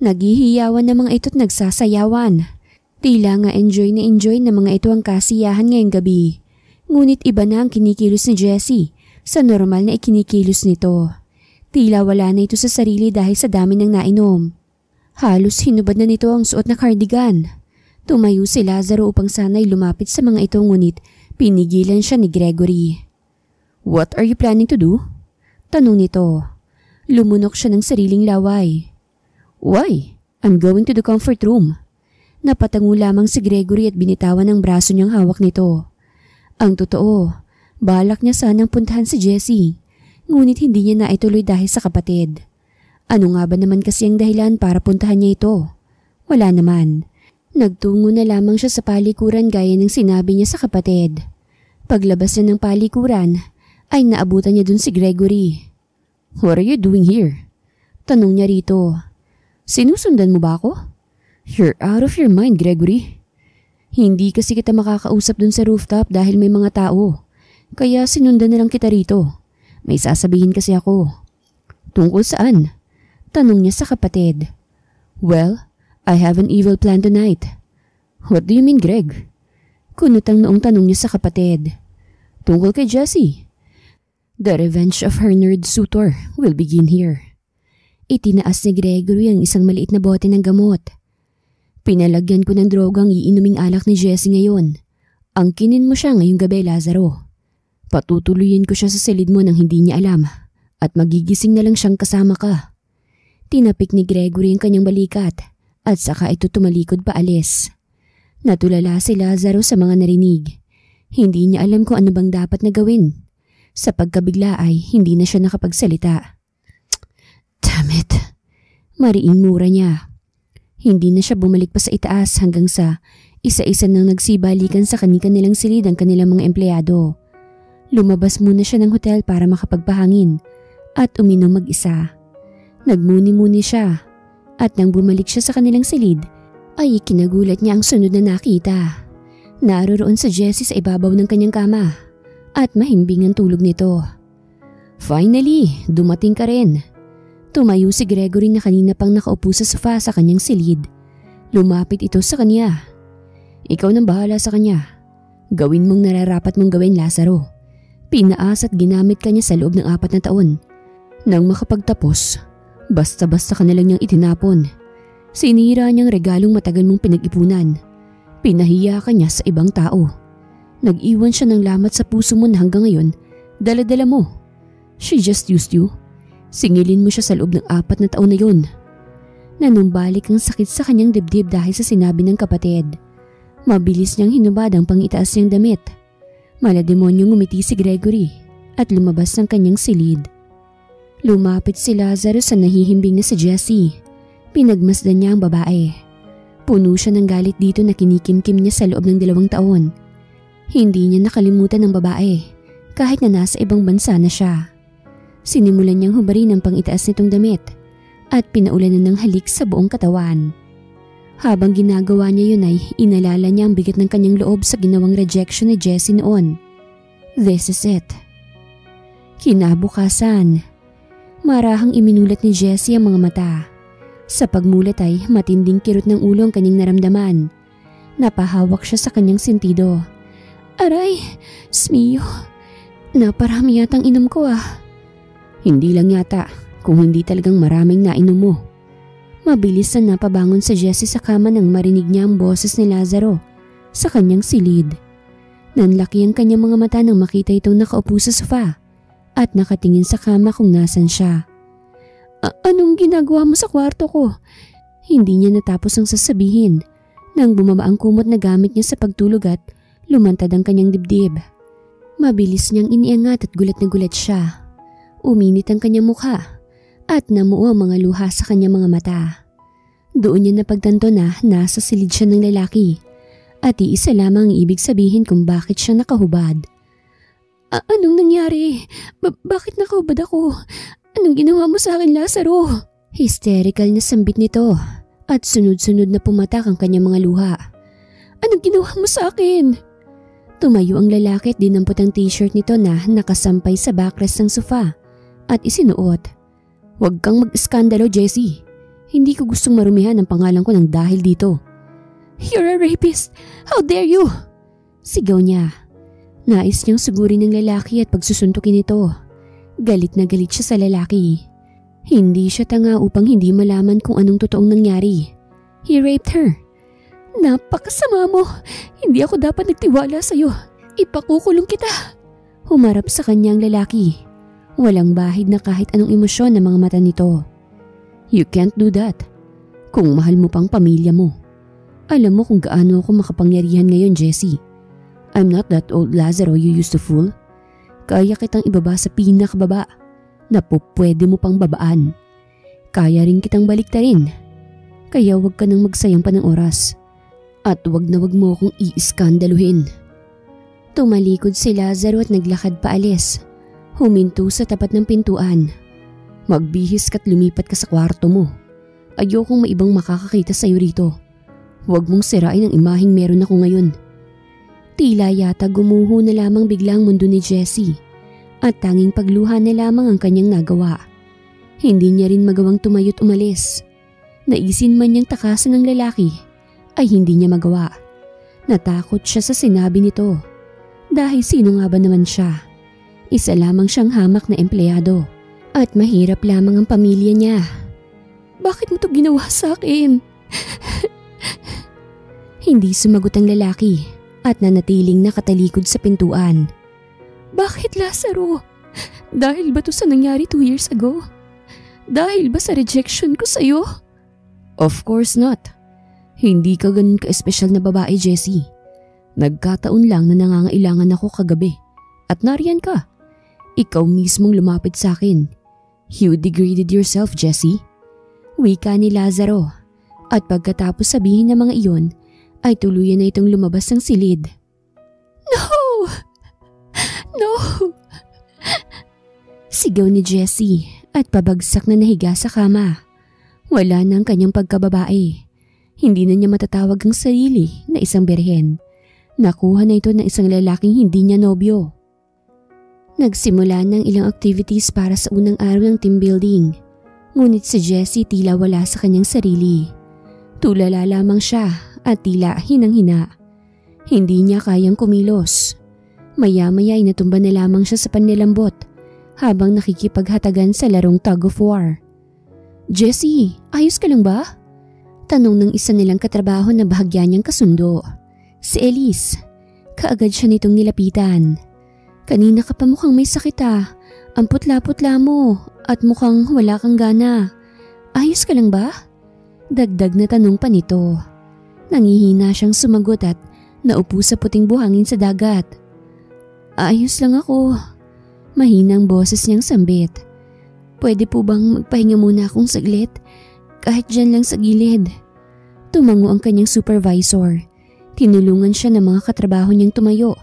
Naghihiyawan ng mga ito't nagsasayawan. Tila nga enjoy na mga ito ang kasiyahan ngayong gabi. Ngunit iba na ang kinikilos ni Jessie sa normal na ikinikilos nito. Tila wala na ito sa sarili dahil sa dami ng nainom. Halos hinubad na nito ang suot na cardigan. Tumayo si Lazaro upang sana'y lumapit sa mga ito ngunit pinigilan siya ni Gregory. What are you planning to do? Tanong nito. Lumunok siya ng sariling laway. Why? I'm going to the comfort room. Napatango lamang si Gregory at binitawan ang braso niyang hawak nito. Ang totoo, balak niya sanang puntahan si Jessie, ngunit hindi niya naituloy dahil sa kapatid. Ano nga ba naman kasi ang dahilan para puntahan niya ito? Wala naman. Nagtungo na lamang siya sa palikuran gaya ng sinabi niya sa kapatid. Paglabas niya ng palikuran, ay naabutan niya dun si Gregory. What are you doing here? Tanong niya rito. Sinusundan mo ba ako? You're out of your mind, Gregory. Hindi kasi kita makakausap dun sa rooftop dahil may mga tao. Kaya sinundan na lang kita rito. May sasabihin kasi ako. Tungkol saan? Tanong niya sa kapatid. Well, I have an evil plan tonight. What do you mean, Greg? Kunutang noong tanong niya sa kapatid. Tungkol kay Jessie. The revenge of her nerd suitor will begin here. Itinaas ni Gregory ang isang maliit na bote ng gamot. Pinalagyan ko ng drogang iinuming alak ni Jessie ngayon. Angkinin mo siya ngayong gabi, Lazaro. Patutuloyin ko siya sa silid mo nang hindi niya alam at magigising na lang siyang kasama ka. Tinapik ni Gregory ang kanyang balikat at saka ito tumalikod paalis. Natulala si Lazaro sa mga narinig. Hindi niya alam kung ano bang dapat na gawin. Sa pagkabigla ay hindi na siya nakapagsalita. Damn it! Mariing mura niya. Hindi na siya bumalik pa sa itaas hanggang sa isa-isa nang nagsibalikan sa kanilang silid ang kanilang mga empleyado. Lumabas muna siya ng hotel para makapagpahangin at uminom mag-isa. Nagmuni-muni siya at nang bumalik siya sa kanilang silid ay kinagulat niya ang sunod na nakita. Naroroon sa Jessie sa ibabaw ng kanyang kama at mahimbing ang tulog nito. Finally, dumating ka rin. Tumayo si Gregory na kanina pang nakaupo sa sofa sa kanyang silid. Lumapit ito sa kanya. Ikaw nang bahala sa kanya. Gawin mong nararapat mong gawin, Lazaro. Pinaas at ginamit ka niya sa loob ng 4 na taon. Nang makapagtapos, basta-basta ka na lang niyang itinapon. Sinira niyang regalong matagal mong pinag-ipunan. Pinahiya ka niya sa ibang tao. Nag-iwan siya ng lamat sa puso mo na hanggang ngayon, dala-dala mo. She just used you. Singilin mo siya sa loob ng 4 na taon na yun. Nanumbalik ang sakit sa kanyang dibdib dahil sa sinabi ng kapatid. Mabilis niyang hinubad ang pangitaas niyang damit. Malademonyong ngumiti si Gregory at lumabas ng kanyang silid. Lumapit si Lazaro sa nahihimbing na si Jessie. Pinagmasdan niya ang babae. Puno siya ng galit dito na kinikimkim niya sa loob ng 2 taon. Hindi niya nakalimutan ang babae kahit na nasa ibang bansa na siya. Sinimulan niyang hubarin ang pangitaas nitong damit at pinaulanan ng halik sa buong katawan. Habang ginagawa niya yun ay inalala niya ang bigat ng kanyang loob sa ginawang rejection ni Jessie noon. This is it. Kinabukasan, marahang iminulat ni Jessie ang mga mata. Sa pagmulat ay matinding kirot ng ulo ang kanyang naramdaman. Napahawak siya sa kanyang sentido. Aray, Smio, naparami yatang inom ko ah. Hindi lang yata, kung hindi talagang maraming nainom mo. Mabilis na napabangon sa Jessie sa kama nang marinig niya ang boses ni Lazaro sa kanyang silid. Nanlaki ang kanyang mga mata nang makita itong nakaupo sa sofa at nakatingin sa kama kung nasan siya. Anong ginagawa mo sa kwarto ko? Hindi niya natapos ang sasabihin nang bumaba ang kumot na gamit niya sa pagtulog at lumantad ang kanyang dibdib. Mabilis niyang iniangat at gulat na gulat siya. Uminit ang kanyang mukha at namuo ang mga luha sa kanyang mga mata. Doon niya napagtanto na nasa silid siya ng lalaki at iisa lamang ang ibig sabihin kung bakit siya nakahubad. Anong nangyari? Bakit nakahubad ako? Anong ginawa mo sa akin, Lazaro? Hysterical na sambit nito at sunod-sunod na pumatak ang kanyang mga luha. Anong ginawa mo sa akin? Tumayo ang lalaki at dinampot ang t-shirt nito na nakasampay sa backrest ng sofa at isinuot. Huwag kang mag-iskandalo, Jessie. Hindi ko gustong marumihan ang pangalan ko ng dahil dito. You're a rapist! How dare you! Sigaw niya. Nais niyang sugurin ng lalaki at pagsusuntukin ito. Galit na galit siya sa lalaki. Hindi siya tanga upang hindi malaman kung anong totoong nangyari. He raped her. Napakasama mo. Hindi ako dapat nagtiwala sa'yo. Ipakukulong kita. Humarap sa kanya ang lalaki. Walang bahid na kahit anong emosyon ng mga mata nito. You can't do that. Kung mahal mo pang pamilya mo. Alam mo kung gaano ako makapangyarihan ngayon, Jessie. I'm not that old Lazaro you used to fool. Kaya kitang ibaba sa pinakababa na pwede mo pang babaan. Kaya rin kitang baliktarin. Kaya wag ka nang magsayang pa ng oras. At wag na wag mo akong iiskandaluhin. Tumalikod si Lazaro at naglakad paalis. Huminto sa tapat ng pintuan. Magbihis ka't lumipat ka sa kwarto mo. Ayokong maibang makakakita sa'yo rito. Huwag mong sirain ang imaheng meron ako ngayon. Tila yata gumuho na lamang biglang mundo ni Jessie at tanging pagluha na lamang ang kanyang nagawa. Hindi niya rin magawang tumayo't umalis. Naisin man niyang takasan ng lalaki ay hindi niya magawa. Natakot siya sa sinabi nito. Dahil sino nga ba naman siya? Isa lamang siyang hamak na empleyado at mahirap lamang ang pamilya niya. Bakit mo to ginawa sa akin? Hindi sumagot ang lalaki at nanatiling nakatalikod sa pintuan. Bakit, Lazaro? Dahil ba to sa nangyari 2 years ago? Dahil ba sa rejection ko sa'yo? Of course not. Hindi ka ganun ka-espesyal na babae, Jessie. Nagkataon lang na nangangailangan ako kagabi at nariyan ka. Ikaw mismong lumapit sa akin. You degraded yourself, Jessie. Wika ni Lazaro at pagkatapos sabihin ng mga iyon ay tuluyan na itong lumabas ng silid. No! No! Sigaw ni Jessie at pabagsak na nahiga sa kama. Wala na ang kanyang pagkababae. Hindi na niya matatawag ang sarili na isang berhen. Nakuha na ito ng isang lalaking hindi niya nobyo. Nagsimula ng ilang activities para sa unang araw ng team building. Ngunit si Jessie tila wala sa kanyang sarili. Tulala lamang siya at tila hinang-hina. Hindi niya kayang kumilos. Maya-maya ay natumba na lamang siya sa panlilambot habang nakikipaghatagan sa larong tug of war. Jessie, ayos ka lang ba? Tanong ng isa nilang katrabaho na bahagya niyang kasundo. Si Elise. Kaagad siya nitong nilapitan. Kanina ka pa mukhang may sakit ah. Ang putla-putla mo at mukhang wala kang gana. Ayos ka lang ba? Dagdag na tanong pa nito. Nangihina siyang sumagot at naupo sa puting buhangin sa dagat. Ayos lang ako. Mahinang boses niyang sambit. Pwede po bang magpahinga muna akong saglit? Kahit dyan lang sa gilid. Tumango ang kanyang supervisor. Tinulungan siya ng mga katrabaho niyang tumayo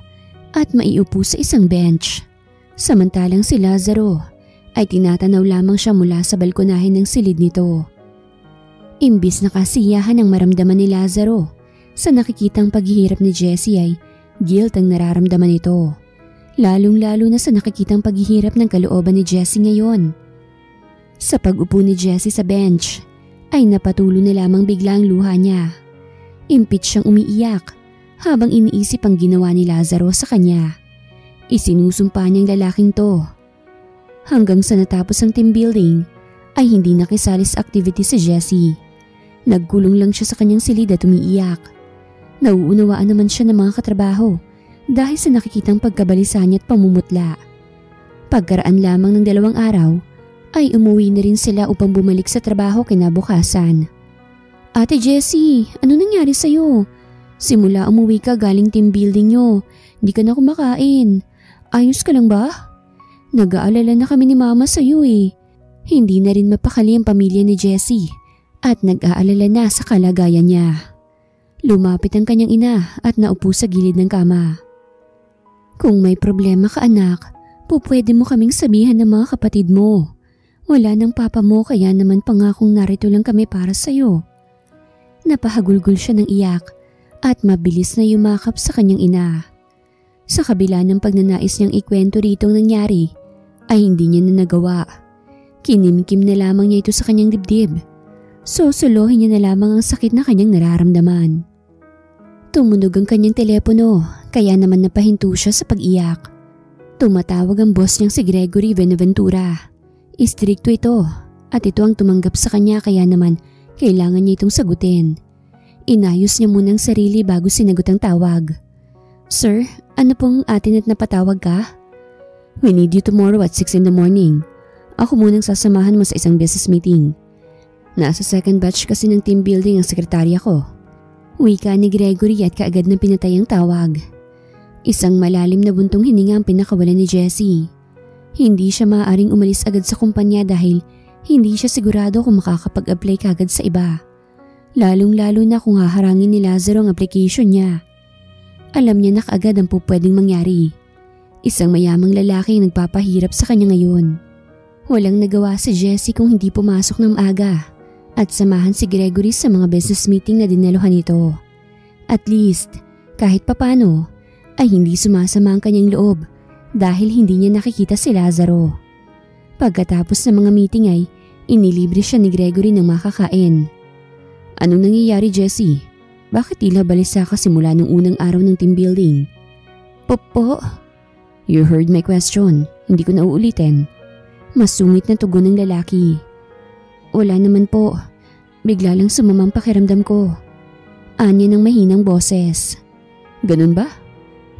at maiupo sa isang bench. Samantalang si Lazaro ay tinatanaw lamang siya mula sa balkonahe ng silid nito. Imbis na kasiyahan ang maramdaman ni Lazaro sa nakikitang paghihirap ni Jessie ay guilt ang nararamdaman nito. Lalong-lalo na sa nakikitang paghihirap ng kalooban ni Jessie ngayon. Sa pag-upo ni Jessie sa bench ay napatulo na lamang bigla ang luha niya. Impit siyang umiiyak habang iniisip ang ginawa ni Lazaro sa kanya. Isinusumpa niyang lalaking to. Hanggang sa natapos ang team building ay hindi nakisali sa activity si Jessie. Nagkulong lang siya sa kanyang silid at umiiyak. Nauunawaan naman siya ng mga katrabaho dahil sa nakikitang pagkabalisa niya at pamumutla. Pagkaraan lamang ng 2 araw ay umuwi na rin sila upang bumalik sa trabaho kinabukasan. Ate Jessie, ano nangyari sa'yo? Simula umuwi ka galing team building nyo, hindi ka na kumakain. Ayos ka lang ba? Nag-aalala na kami ni Mama sa'yo eh. Hindi na rin mapakali ang pamilya ni Jessie at nag-aalala na sa kalagayan niya. Lumapit ang kanyang ina at naupo sa gilid ng kama. Kung may problema ka anak, pwede mo kaming sabihan ng mga kapatid mo. Wala ng papa mo kaya naman pangakong narito lang kami para sa'yo. Napahagulgol siya ng iyak at mabilis na yumakap sa kanyang ina. Sa kabila ng pagnanais niyang ikwento ritong nangyari, ay hindi niya na nagawa. Kinimkim na lamang niya ito sa kanyang dibdib. Sosolohin niya na lamang ang sakit na kanyang nararamdaman. Tumunog ang kanyang telepono kaya naman napahinto siya sa pag-iyak. Tumatawag ang boss niyang si Gregory Benaventura. Istrikto ito at ito ang tumanggap sa kanya kaya naman kailangan niya itong sagutin. Inayos niya muna ang sarili bago sinagot ang tawag. Sir, ano pong atin at napatawag ka? We need you tomorrow at 6 in the morning. Ako munang sasamahan mo sa isang business meeting. Nasa second batch kasi ng team building ang sekretarya ko. Wika ni Gregory at kaagad na pinatay ang tawag. Isang malalim na buntong hininga ang pinakawalan ni Jessie. Hindi siya maaaring umalis agad sa kumpanya dahil hindi siya sigurado kung makakapag-apply kagad sa iba. Lalong-lalo na kung haharangin ni Lazaro ang application niya. Alam niya na kaagad ang pwedeng mangyari. Isang mayamang lalaki ang nagpapahirap sa kanya ngayon. Walang nagawa si Jessie kung hindi pumasok ng maaga at samahan si Gregory sa mga business meeting na dinaluhan nito. At least, kahit papano, ay hindi sumasama ang kanyang loob dahil hindi niya nakikita si Lazaro. Pagkatapos ng mga meeting ay inilibre siya ni Gregory ng makakain. Anong nangyayari, Jessie? Bakit tila balisa ka simula nung unang araw ng team building? Po? You heard my question. Hindi ko na uulitin. Masungit na tugon ng lalaki. Wala naman po. Bigla lang sumamang pakiramdam ko. Anya ng mahinang boses. Ganun ba?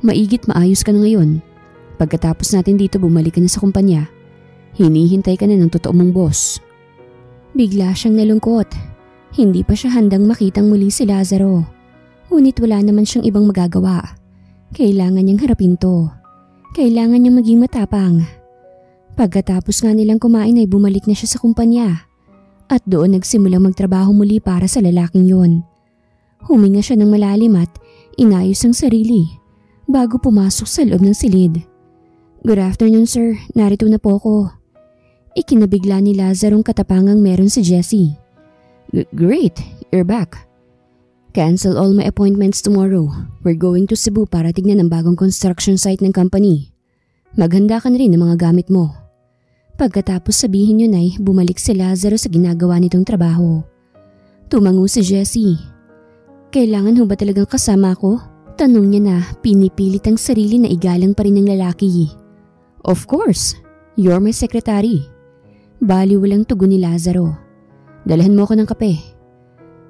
Maigit maayos ka na ngayon. Pagkatapos natin dito bumalik ka na sa kumpanya. Hinihintay ka na ng totoo mong boss. Bigla siyang nalungkot. Hindi pa siya handang makitang muli si Lazaro. Ngunit wala naman siyang ibang magagawa. Kailangan niyang harapin to. Kailangan niyang maging matapang. Pagkatapos nga nilang kumain ay bumalik na siya sa kumpanya. At doon nagsimulang magtrabaho muli para sa lalaking yon. Huminga siya ng malalim at inayos ang sarili bago pumasok sa loob ng silid. Good afternoon sir, narito na po ako. Ikinabigla ni Lazarong katapangang meron si Jessie. Great, you're back. Cancel all my appointments tomorrow. We're going to Cebu para tignan ang bagong construction site ng company. Maghanda ka na rin ng mga gamit mo. Pagkatapos sabihin yun ay bumalik si Lazaro sa ginagawa nitong trabaho. Tumango si Jessie. Kailangan ho ba talagang kasama ako? Tanong niya na pinipilit ang sarili na igalang pa rin ng lalaki. Of course, you're my secretary. Baliwalang tugon ni Lazaro. Dalhan mo ako ng kape.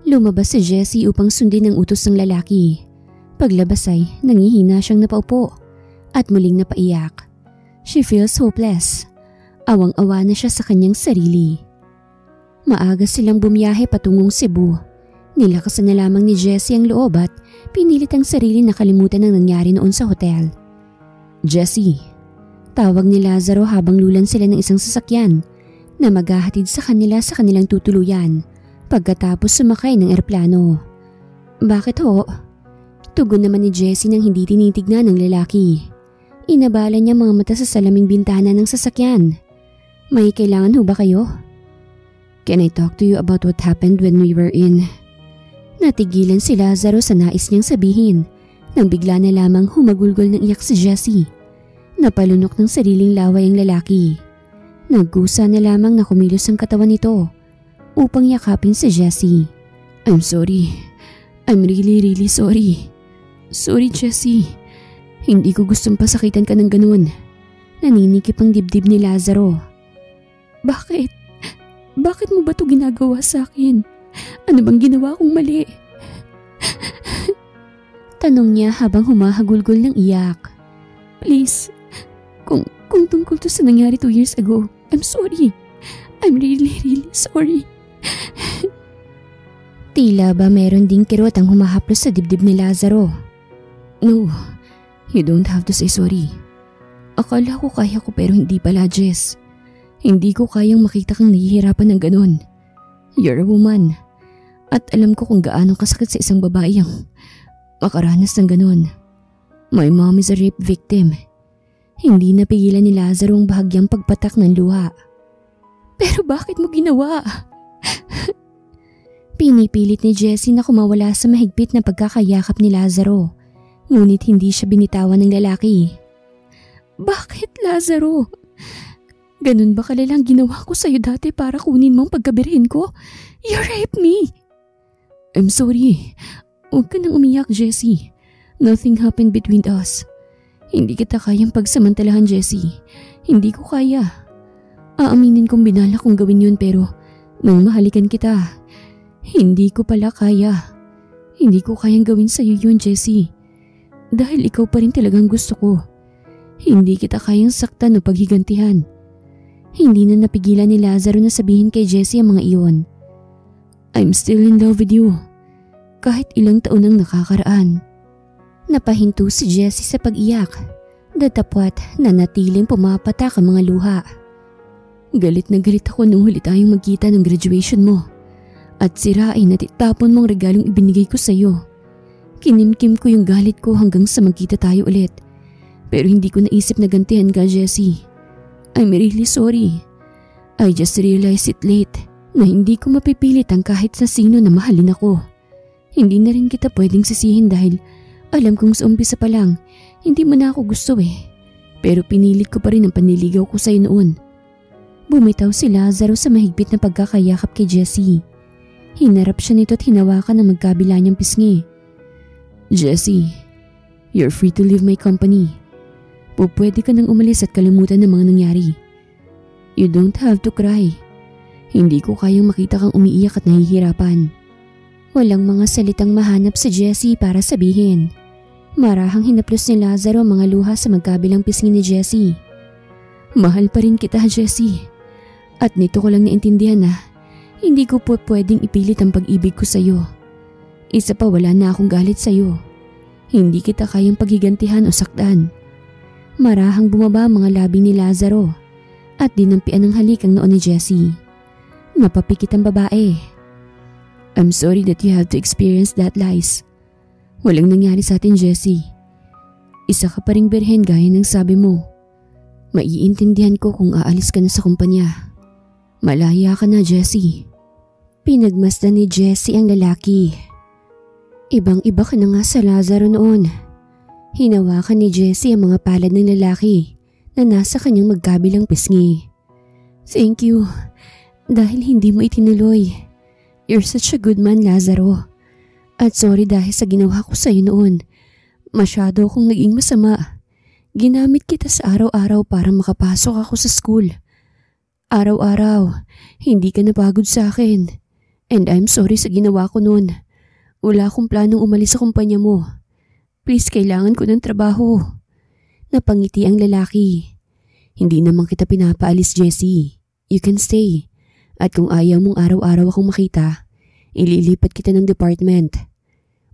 Lumabas si Jessie upang sundin ang utos ng lalaki. Paglabas ay nangihina siyang napaupo at muling napaiyak. She feels hopeless. Awang-awa na siya sa kanyang sarili. Maaga silang bumiyahe patungong Cebu. Nilakasan na lamang ni Jessie ang loob at pinilit ang sarili na kalimutan ang nangyari noon sa hotel. Jessie, tawag ni Lazaro habang lulan sila ng isang sasakyan na maghahatid sa kanila sa kanilang tutuluyan pagkatapos sumakay ng eroplano. Bakit ho? Tugon naman ni Jessie nang hindi tinitignan ng lalaki. Inabala niya mga mata sa salaming bintana ng sasakyan. May kailangan ho ba kayo? Can I talk to you about what happened when we were in? Natigilan si Lazaro sa nais niyang sabihin nang bigla na lamang humagulgol ng iyak si Jessie. Napalunok ng sariling laway ang lalaki. Nagkusa na lamang na kumilos ang katawan nito upang yakapin si Jessie. I'm sorry. I'm really sorry. Sorry Jessie. Hindi ko gustong pasakitan ka ng ganun. Naninikip ang dibdib ni Lazaro. Bakit? Bakit mo ba ito ginagawa sa akin? Ano bang ginawa kong mali? Tanong niya habang humahagulgol ng iyak. Please, kung tungkol to sa nangyari 2 years ago, I'm sorry. I'm really sorry. Tila ba meron ding kirot ang humahaplos sa dibdib ni Lazaro. No, you don't have to say sorry. Akala ko kaya ko pero hindi pala, Jess. Hindi ko kayang makita kang nahihirapan ng ganun. You're a woman. At alam ko kung gaano kasakit sa isang babae ang makaranas ng ganun. My mom is a rape victim. Hindi napigilan ni Lazaro ang bahagyang pagpatak ng luha. Pero bakit mo ginawa? Pinipilit ni Jessie na kumawala sa mahigpit na pagkakayakap ni Lazaro. Ngunit hindi siya binitawan ng lalaki. Bakit, Lazaro? Ganun ba kalalang ginawa ko sa'yo dati para kunin mo ang pagkabirhin ko? You raped me! I'm sorry. Huwag ka nang umiyak, Jessie. Nothing happened between us. Hindi kita kayang pagsamantalahan, Jessie. Hindi ko kaya. Aaminin kong binala kong gawin yun pero nang mahalikan kita, hindi ko pala kaya. Hindi ko kayang gawin sa'yo yun, Jessie. Dahil ikaw pa rin talagang gusto ko. Hindi kita kayang saktan o paghigantihan. Hindi na napigilan ni Lazaro na sabihin kay Jessie ang mga iyon. I'm still in love with you. Kahit ilang taon ang nakakaraan. Napahinto si Jessie sa pag-iyak. Datapwat na natiling pumapatak ang mga luha. Galit na galit ako nung huli tayong magkita ng graduation mo. At sirain at itapon mong regalong ibinigay ko sa iyo. Kinimkim ko yung galit ko hanggang sa magkita tayo ulit. Pero hindi ko naisip na gantihan ka, Jessie. I'm really sorry. I just realized it late na hindi ko mapipilit ang kahit sa sino na mahalin ako. Hindi na rin kita pwedeng sisihin dahil alam kong sa umpisa pa lang, hindi mo na ako gusto eh. Pero pinilit ko pa rin ang panliligaw ko sa'yo noon. Bumitaw si Lazaro sa mahigpit na pagkakayakap kay Jessie. Hinarap siya nito at hinawakan ang magkabila niyang pisngi. Jessie, you're free to leave my company. Pwede ka nang umalis at kalimutan ng mga nangyari. You don't have to cry. Hindi ko kayang makita kang umiiyak at nahihirapan. Walang mga salitang mahanap si Jessie para sabihin. Marahang hinaplos ni Lazaro ang mga luha sa magkabilang pisngi ni Jessie. Mahal pa rin kita, Jessie. At nito ko lang naintindihan na hindi ko pwedeng ipilit ang pag-ibig ko sa'yo. Isa pa, wala na akong galit sa'yo. Hindi kita kayang paghigantihan o saktan. Marahang bumaba ang mga labi ni Lazaro at dinampian ng halik ang noon ni Jessie. Napapikit ang babae. I'm sorry that you have to experience that, Lies. Walang nangyari sa atin, Jessie. Isa ka pa ring birhen gaya ng sabi mo. Maiintindihan ko kung aalis ka na sa kumpanya. Malaya ka na, Jessie. Pinagmasdan ni Jessie ang lalaki. Ibang-iba ka na nga sa Lazaro noon. Hinawakan ni Jessie ang mga palad ng lalaki na nasa kanyang magkabilang pisngi. Thank you. Dahil hindi mo itinuloy. You're such a good man, Lazaro. At sorry dahil sa ginawa ko sa'yo noon. Masyado akong naging masama. Ginamit kita sa araw-araw para makapasok ako sa school. Araw-araw, hindi ka napagod sa akin. And I'm sorry sa ginawa ko noon. Wala akong planong umalis sa kumpanya mo. Please, kailangan ko ng trabaho. Napangiti ang lalaki. Hindi naman kita pinapaalis, Jessie. You can stay. At kung ayaw mong araw-araw akong makita, ililipat kita ng department.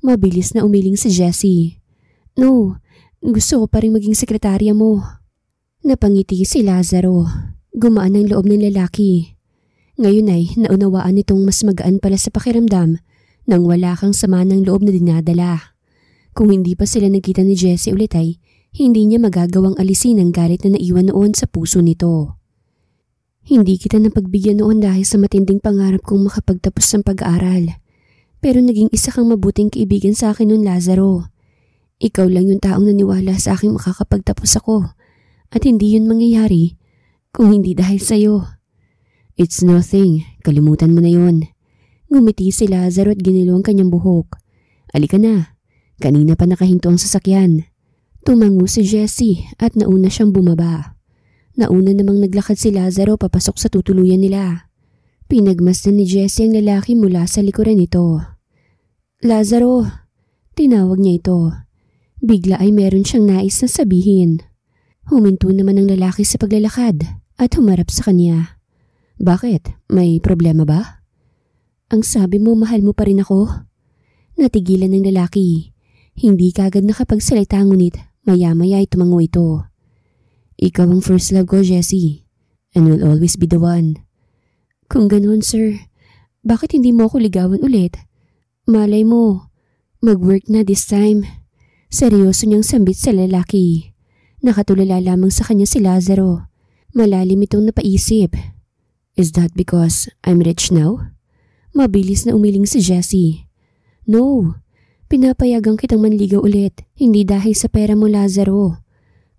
Mabilis na umiling si Jessie. No, gusto ko pa rin maging sekretarya mo. Napangiti si Lazaro. Gumaan ang loob ng lalaki. Ngayon ay naunawaan nitong mas magaan pala sa pakiramdam nang wala kang sama ng loob na dinadala. Kung hindi pa sila nagkita ni Jessie ulit ay hindi niya magagawang alisin ang galit na naiwan noon sa puso nito. Hindi kita napagbigyan noon dahil sa matinding pangarap kong makapagtapos ng pag-aaral. Pero naging isa kang mabuting kaibigan sa akin noon, Lazaro. Ikaw lang yung taong naniwala sa aking makakapagtapos ako at hindi yun mangyayari kung hindi dahil sa'yo. It's nothing. Kalimutan mo na yun. Ngumiti si Lazaro at ginilo ang kanyang buhok. Alika na. Kanina pa nakahinto ang sasakyan. Tumango si Jessie at nauna siyang bumaba. Nauna namang naglakad si Lazaro papasok sa tutuluyan nila. Pinagmasdan ni Jessie ang lalaki mula sa likuran nito. Lazaro, tinawag niya ito. Bigla ay meron siyang nais na sabihin. Huminto naman ang lalaki sa paglalakad at humarap sa kanya. Bakit? May problema ba? Ang sabi mo, mahal mo pa rin ako? Natigilan ng lalaki. Hindi kagad nakapagsalita ngunit maya-maya ay tumango ito. Ikaw ang first love ko, Jessie, and will always be the one. Kung ganoon, sir, bakit hindi mo ako ligawan ulit? Malay mo, mag-work na this time. Seryoso niyang sambit sa lalaki. Nakatulala lamang sa kanya si Lazaro. Malalim itong napaisip. Is that because I'm rich now? Mabilis na umiling si Jessie. No, pinapayagan kitang manligaw ulit, hindi dahil sa pera mo, Lazaro.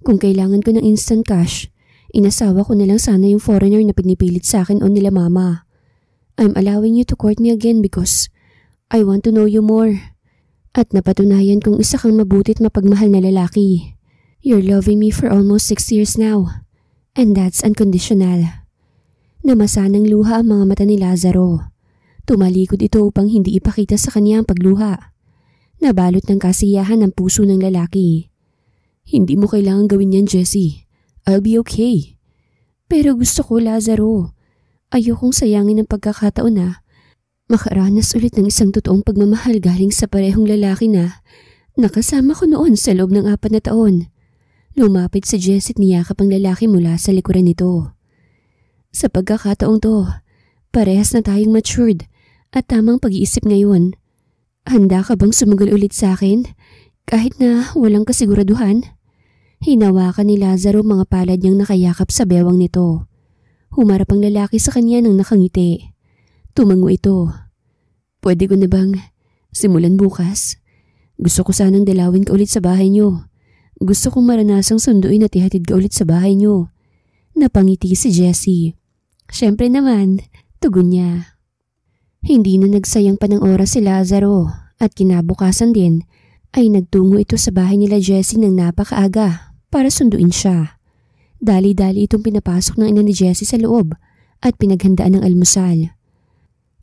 Kung kailangan ko ng instant cash, inasawa ko na lang sana yung foreigner na pinipilit sa akin o nila mama. I'm allowing you to court me again because I want to know you more. At napatunayan kong isa kang mabutit mapagmahal na lalaki. You're loving me for almost 6 years now. And that's unconditional. Namasa ng luha ang mga mata ni Lazaro. Tumalikod ito upang hindi ipakita sa kanya ang pagluha. Nabalot ng kasiyahan ang puso ng lalaki. Hindi mo kailangan gawin yan, Jessie. I'll be okay. Pero gusto ko, Lazaro. Ayokong sayangin ang pagkakataon na makaranas ulit ng isang totoong pagmamahal galing sa parehong lalaki na nakasama ko noon sa loob ng 4 na taon. Lumapit si Jessie at niyakap ang lalaki mula sa likuran nito. Sa pagkakataong to, parehas na tayong matured at tamang pag-iisip ngayon. Handa ka bang sumagal ulit sa akin kahit na walang kasiguraduhan? Hinawakan ni Lazaro mga palad niyang nakayakap sa bewang nito. Humarap ang lalaki sa kanya nang nakangiti. Tumango ito. Pwede ko na bang simulan bukas? Gusto ko sanang dalawin ka ulit sa bahay niyo. Gusto kong maranasang sunduin at ihatid ka ulit sa bahay niyo. Napangiti si Jessie. Siyempre naman, tugon niya. Hindi na nagsayang pa ng oras si Lazaro at kinabukasan din ay nagtungo ito sa bahay nila Jessie ng napakaaga para sunduin siya. Dali-dali itong pinapasok ng ina ni Jessie sa loob at pinaghandaan ng almusal.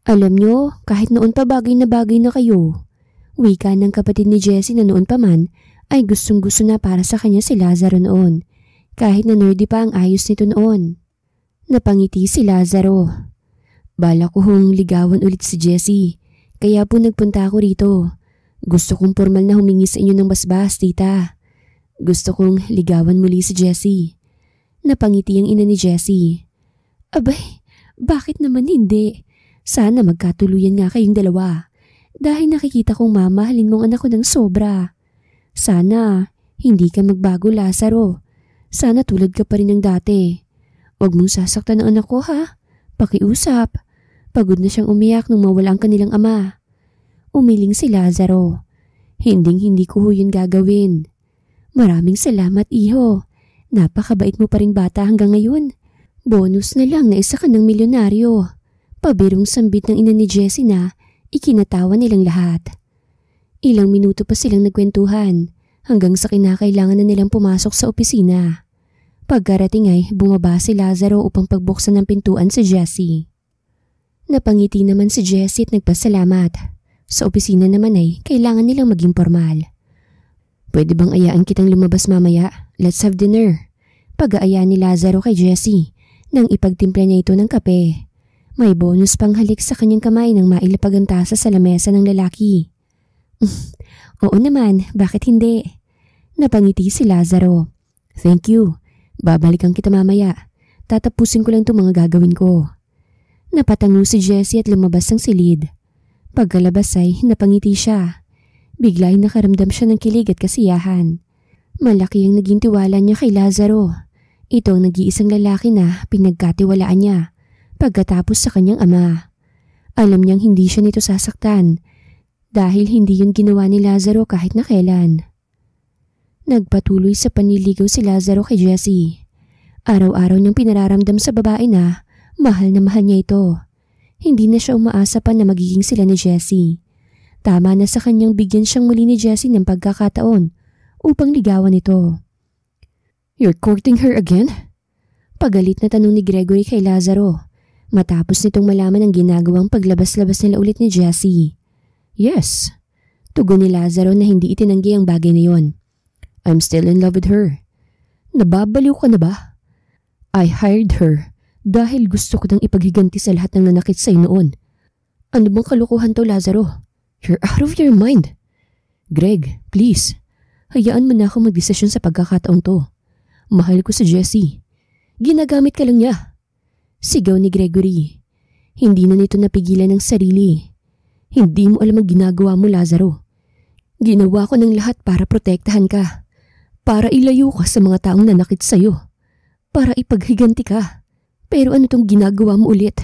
Alam nyo, kahit noon pa bagay na kayo. Wika ng kapatid ni Jessie na noon pa man ay gustong-gusto na para sa kanya si Lazaro noon, kahit na nerdy pa ang ayos nito noon. Napangiti si Lazaro. Bala ko hong ligawan ulit si Jessie, kaya po nagpunta ako rito. Gusto kong formal na humingi sa inyo ng basbas, tita. Gusto kong ligawan muli si Jessie. Napangiti ang ina ni Jessie. Abay, bakit naman hindi? Sana magkatuluyan nga kayong dalawa. Dahil nakikita kong mamahalin mong anak ko ng sobra. Sana hindi ka magbago, Lazaro. Sana tulad ka pa rin ng dati. Huwag mong sasaktan ang anak ko, ha? Pakiusap. Pagod na siyang umiyak nung mawala ang kanilang ama. Umiling si Lazaro. Hinding-hindi ko yun gagawin. Maraming salamat, iho. Napakabait mo pa ring bata hanggang ngayon. Bonus na lang na isa ka ng milyonaryo. Pabirong sambit ng ina ni Jessie na ikinatawa nilang lahat. Ilang minuto pa silang nagkwentuhan hanggang sa kinakailangan na nilang pumasok sa opisina. Pagkarating ay bumaba si Lazaro upang pagbuksan ng pintuan si Jessie. Napangiti naman si Jessie at nagpasalamat. Sa opisina naman ay kailangan nilang maging formal. Pwede bang ayaan kitang lumabas mamaya? Let's have dinner. Pag-aaya ni Lazaro kay Jessie nang ipagtimpla niya ito ng kape. May bonus pang halik sa kanyang kamay nang mailapag ang tasa sa lamesa ng lalaki. Oo naman, bakit hindi? Napangiti si Lazaro. Thank you. Babalikan kita mamaya. Tatapusin ko lang itong mga gagawin ko. Napatango si Jessie at lumabas ng silid. Pagkalabas ay napangiti siya. Bigla ay nakaramdam siya ng kilig at kasiyahan. Malaki ang naging tiwala niya kay Lazaro. Ito ang nag-iisang lalaki na pinagkatiwalaan niya pagkatapos sa kanyang ama. Alam niyang hindi siya nito sasaktan dahil hindi yun ginawa ni Lazaro kahit na kailan. Nagpatuloy sa panliligaw si Lazaro kay Jessie. Araw-araw niyang pinararamdam sa babae na mahal niya ito. Hindi na siya umaasa pa na magiging sila ni Jessie. Tama na sa kanyang bigyan siyang muli ni Jessie ng pagkakataon upang ligawan ito. You're courting her again? Pagalit na tanong ni Gregory kay Lazaro matapos nitong malaman ang ginagawang paglabas-labas nila ulit ni Jessie. Yes. Tugon ni Lazaro na hindi itinanggi ang bagay na yon. I'm still in love with her. Nababaliw ka na ba? I hired her dahil gusto ko nang ipaghiganti sa lahat ng nanakit sa'yo noon. Ano bang kalukuhan to, Lazaro? You're out of your mind. Greg, please. Hayaan mo na ako magdesisyon sa pagkakataong to. Mahal ko si Jessie. Ginagamit ka lang niya. Sigaw ni Gregory. Hindi na nito napigilan ng sarili. Hindi mo alam ang ginagawa mo, Lazaro. Ginawa ko ng lahat para protektahan ka. Para ilayo ka sa mga taong nanakit sa'yo. Para ipaghiganti ka. Pero ano tong ginagawa mo ulit?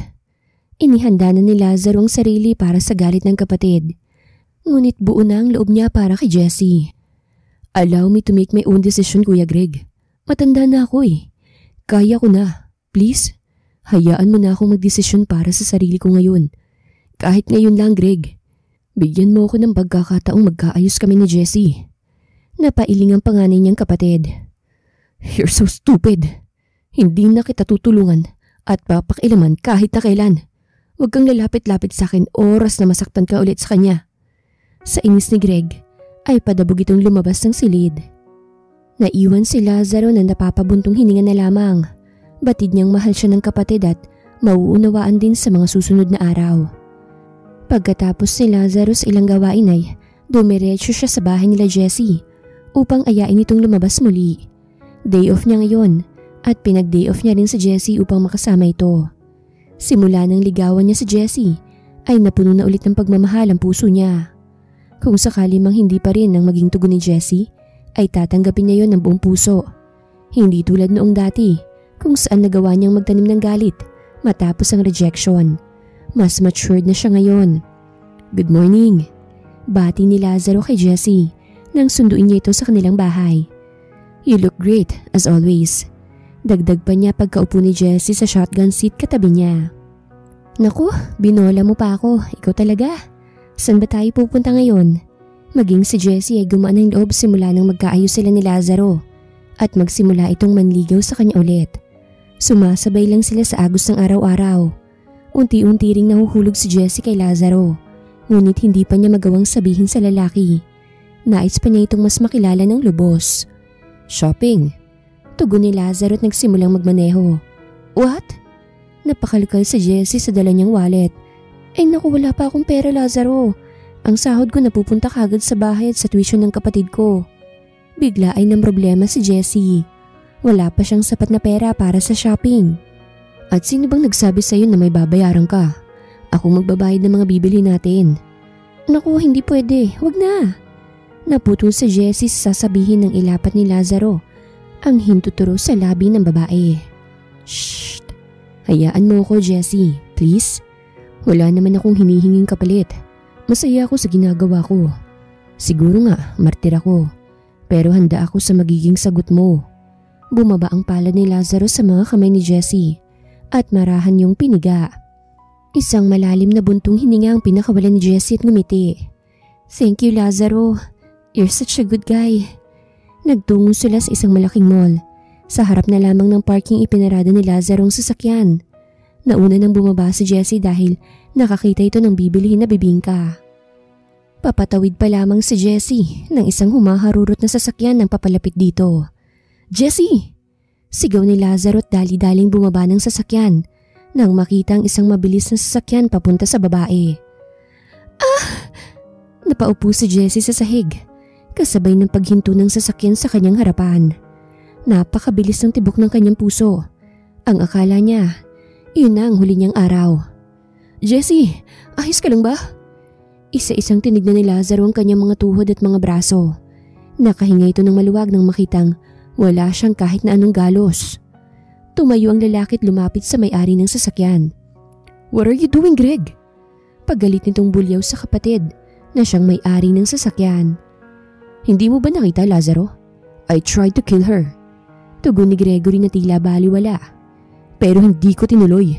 Inihanda na ni Lazaro ang sarili para sa galit ng kapatid. Ngunit buo na ang loob niya para kay Jessie. Allow me to make my own decision, Kuya Greg. Matanda na ako eh. Kaya ko na. Please, hayaan mo na akong magdesisyon para sa sarili ko ngayon. Kahit ngayon lang, Greg. Bigyan mo ako ng pagkakataong magkaayos kami ni Jessie. Napailing ang panganay niyang kapatid. You're so stupid. Hindi na kita tutulungan at papakialaman kahit na kailan. Huwag kang lalapit-lapit sa akin oras na masaktan ka ulit sa kanya. Sa inis ni Greg ay padabog itong lumabas ng silid. Naiwan si Lazaro na napapabuntong hininga na lamang. Batid niyang mahal siya ng kapatid at mauunawaan din sa mga susunod na araw. Pagkatapos ni Lazaro sa ilang gawain ay dumiretso siya sa bahay nila Jessie upang ayain itong lumabas muli. Day off niya ngayon at pinag-day off niya rin si Jessie upang makasama ito. Simula nang ligawan niya si Jessie ay napuno na ulit ng pagmamahal ang puso niya. Kung sakali mang hindi pa rin ang maging tugon ni Jessie, ay tatanggapin niya yon ng buong puso. Hindi tulad noong dati kung saan nagawa niyang magtanim ng galit matapos ang rejection. Mas matured na siya ngayon. Good morning. Bati ni Lazaro kay Jessie nang sunduin niya ito sa kanilang bahay. You look great as always. Dagdag pa niya pagkaupo ni Jessie sa shotgun seat katabi niya. Naku, binola mo pa ako. Ikaw talaga. Saan ba tayo pupunta ngayon? Maging si Jessie ay gumaan ng loob simula nang magkaayos sila ni Lazaro at magsimula itong manligaw sa kanya ulit. Sumasabay lang sila sa agos ng araw-araw. Unti-unti ring nahuhulog si Jessie kay Lazaro, ngunit hindi pa niya magawang sabihin sa lalaki. Nais pa niya itong mas makilala ng lubos. Shopping. Tugon ni Lazaro at nagsimulang magmaneho. What? Napakalkal si Jessie sa dala niyang wallet. Ay naku, wala pa akong pera, Lazaro. Ang sahod ko napupunta kagad sa bahay at sa tuition ng kapatid ko. Bigla ay ng problema si Jessie. Wala pa siyang sapat na pera para sa shopping. At sino bang nagsabi sa'yo na may babayaran ka? Ako magbabayad ng mga bibili natin. Naku, hindi pwede. Wag na. Naputol si Jessie sa sasabihin ng ilapat ni Lazaro ang hintuturo sa labi ng babae. Shh! Hayaan mo ako, Jessie. Please? Wala naman akong hinihinging kapalit. Masaya ako sa ginagawa ko. Siguro nga, martir ako. Pero handa ako sa magiging sagot mo. Bumaba ang palad ni Lazaro sa mga kamay ni Jessie at marahan yung piniga. Isang malalim na buntong hininga ang pinakawalan ni Jessie at ngumiti. Thank you, Lazaro. You're such a good guy. Nagtungo sila sa isang malaking mall. Sa harap na lamang ng parking ipinarada ni Lazaro ang sasakyan. Nauna nang bumaba si Jessie dahil nakakita ito ng bibilihin na bibingka. Papatawid pa lamang si Jessie nang isang humaharurot na sasakyan nang papalapit dito. Jessie! Sigaw ni Lazaro at dali-daling bumaba ng sasakyan nang makita ang isang mabilis na sasakyan papunta sa babae. Ah! Napaupo si Jessie sa sahig, kasabay ng paghinto ng sasakyan sa kanyang harapan. Napakabilis ng tibok ng kanyang puso. Ang akala niya, yun na ang huli niyang araw. Jessie, ayos ka lang ba? Isa-isang tinignan ni Lazaro ang kanyang mga tuhod at mga braso. Nakahinga ito ng maluwag nang makitang wala siyang kahit na anong galos. Tumayo ang lalaki at lumapit sa may-ari ng sasakyan. What are you doing, Greg? Paggalit nitong bulyaw sa kapatid na siyang may-ari ng sasakyan. Hindi mo ba nakita, Lazaro? I tried to kill her. Tugon ni Gregory na tila baliwala. Pero hindi ko tinuloy.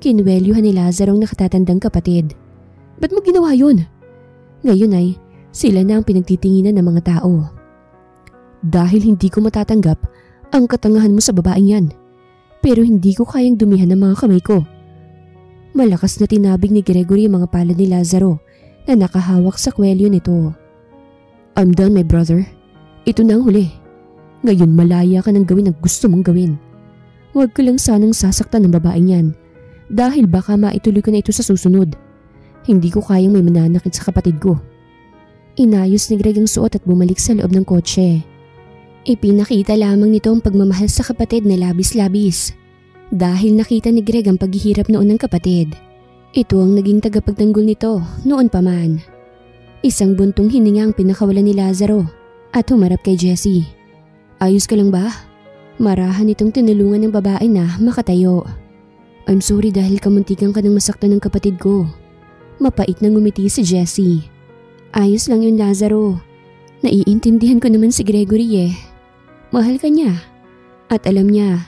Kinuwelyuhan ni Lazaro ang nakatatandang kapatid. Ba't mo ginawa yun? Ngayon ay sila na ang pinagtitinginan ng mga tao. Dahil hindi ko matatanggap ang katangahan mo sa babaeng yan. Pero hindi ko kayang dumihan ng mga kamay ko. Malakas na tinabig ni Gregory ang mga palad ni Lazaro na nakahawak sa kwelyo nito. I'm done, my brother. Ito na ang huli. Ngayon malaya ka nang gawin ang gusto mong gawin. Huwag ka lang sanang sasaktan ng babaeng yan dahil baka maituloy ko na ito sa susunod. Hindi ko kayang may mananakit sa kapatid ko. Inayos ni Greg ang suot at bumalik sa loob ng kotse. Ipinakita lamang nito ang pagmamahal sa kapatid na labis-labis dahil nakita ni Greg ang paghihirap noon ng kapatid. Ito ang naging tagapagtanggol nito noon pa man. Isang buntong hininga ang pinakawalan ni Lazaro at humarap kay Jessie. Ayos ka lang ba? Marahan itong tinulungan ng babae na makatayo. I'm sorry dahil kamuntikan ka ng masaktan ng kapatid ko. Mapait na ngumiti si Jessie. Ayos lang yun, Lazaro. Naiintindihan ko naman si Gregory eh. Mahal ka niya. At alam niya,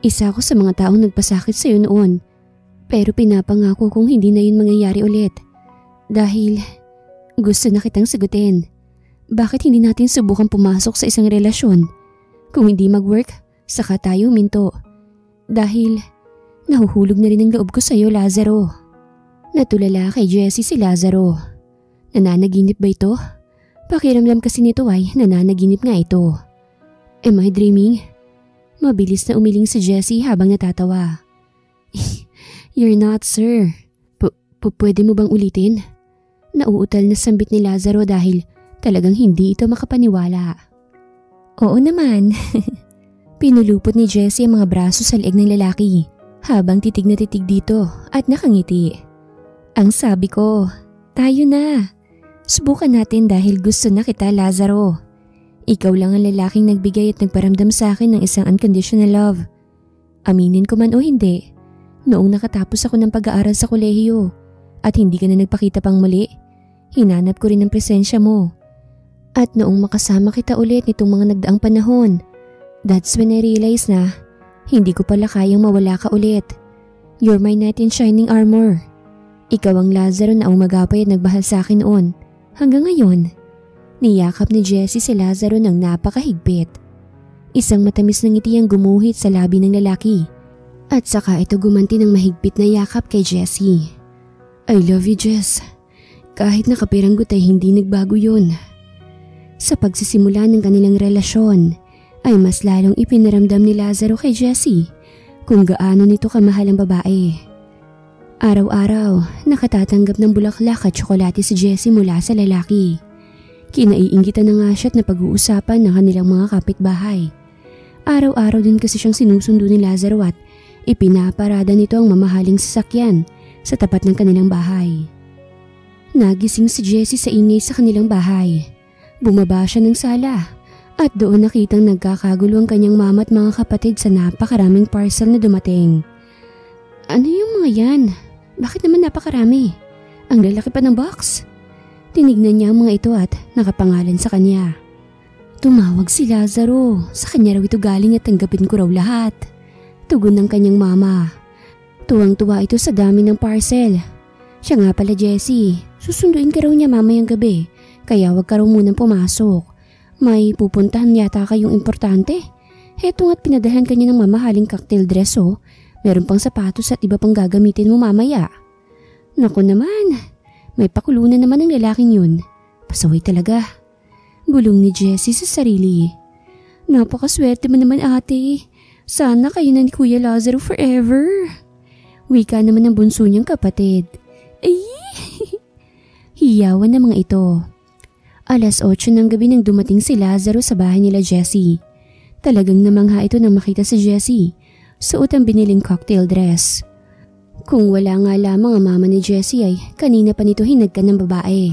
isa ako sa mga taong nagpasakit sa'yo noon. Pero pinapangako kong hindi na yun mangyayari ulit. Dahil gusto na kitang sagutin. Bakit hindi natin subukan pumasok sa isang relasyon? Kung hindi mag-work, saka tayo minto. Dahil nahuhulog na rin ang loob ko sa'yo, Lazaro. Natulala kay Jessie si Lazaro. Nananaginip ba ito? Pakiramdam kasi nito ay nananaginip nga ito. Am I dreaming? Mabilis na umiling si Jessie habang natatawa. You're not, sir. Pwede mo bang ulitin? Nauutal na sambit ni Lazaro dahil talagang hindi ito makapaniwala. Oo naman. Pinulupot ni Jessie ang mga braso sa leeg ng lalaki habang titig na titig dito at nakangiti. Ang sabi ko, tayo na. Subukan natin dahil gusto na kita, Lazaro. Ikaw lang ang lalaking nagbigay at nagparamdam sa akin ng isang unconditional love. Aminin ko man o hindi, noong nakatapos ako ng pag-aaral sa kolehiyo at hindi ka na nagpakita pang muli, hinanap ko rin ang presensya mo. At noong makasama kita ulit nitong mga nagdaang panahon, that's when I realized na hindi ko pala kayang mawala ka ulit. You're my knight in shining armor. Ikaw ang Lazaro na umagapay at nagbahal sa akin noon. Hanggang ngayon, Niyakap ni Jessie si Lazaro ng napakahigpit. Isang matamis na ngiti ang gumuhit sa labi ng lalaki at saka ito gumanti ng mahigpit na yakap kay Jessie. I love you, Jess. Kahit nakapiranggot ay hindi nagbago yun. Sa pagsisimula ng kanilang relasyon ay mas lalong ipinaramdam ni Lazaro kay Jessie kung gaano nito kamahal ang babae. Araw-araw nakatatanggap ng bulaklak at tsokolate si Jessie mula sa lalaki. Kinaiinggitan na nga siya at napag-uusapan ng kanilang mga kapitbahay. Araw-araw din kasi siyang sinusundo ni Lazaro at ipinaparada nito ang mamahaling sasakyan sa tapat ng kanilang bahay. Nagising si Jessie sa ingay sa kanilang bahay. Bumaba siya ng sala at doon nakitang nagkakagulo ang kanyang mama at mga kapatid sa napakaraming parcel na dumating. Ano yung mga yan? Bakit naman napakarami? Ang lalaki pa ng box. Tinignan niya ang mga ito at nakapangalan sa kanya. Tumawag si Lazaro. Sa kanya raw ito galing at tanggapin ko raw lahat. Tugon ng kanyang mama. Tuwang-tuwa ito sa dami ng parcel. Siya nga pala, Jessie. Susunduin ka raw niya mamayang gabi. Kaya wag ka raw munang pumasok. May pupuntahan yata kayong importante. Heto nga't pinadahan kanya ng mamahaling cocktail dress oh. Meron pang sapatos at iba pang gagamitin mo mamaya. Naku naman. May pakulunan naman ang lalaking yun. Pasaway talaga. Bulong ni Jessie sa sarili. Napakaswerte mo naman ate. Sana kayo na ni Kuya Lazaro forever. Wika naman ng bunso niyang kapatid. Ay! Hiyawan ng mga ito. 8:00 ng gabi nang dumating si Lazaro sa bahay nila Jessie. Talagang namangha ito nang makita si Jessie. Suot ang biniling cocktail dress. Kung wala nga lamang ang mama ni Jessie ay kanina pa nito hinagkan ng babae.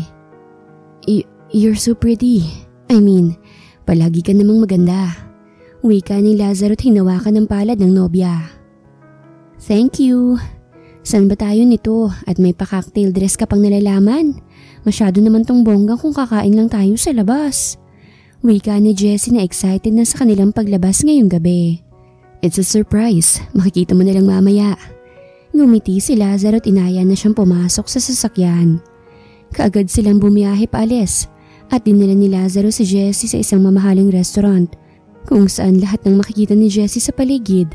You're so pretty. I mean, palagi ka namang maganda. Wika ni Lazaro at hinawakan ng palad ng nobya. Thank you. San ba tayo nito at may pa-cocktail dress ka pang nalalaman? Masyado naman tong bonggang kung kakain lang tayo sa labas. Wika ni Jessie na excited na sa kanilang paglabas ngayong gabi. It's a surprise. Makikita mo na lang mamaya. Ngumiti si Lazaro at inaya na siyang pumasok sa sasakyan. Kaagad silang bumiyahe paalis at dinala ni Lazaro si Jessie sa isang mamahaling restaurant kung saan lahat ng makikita ni Jessie sa paligid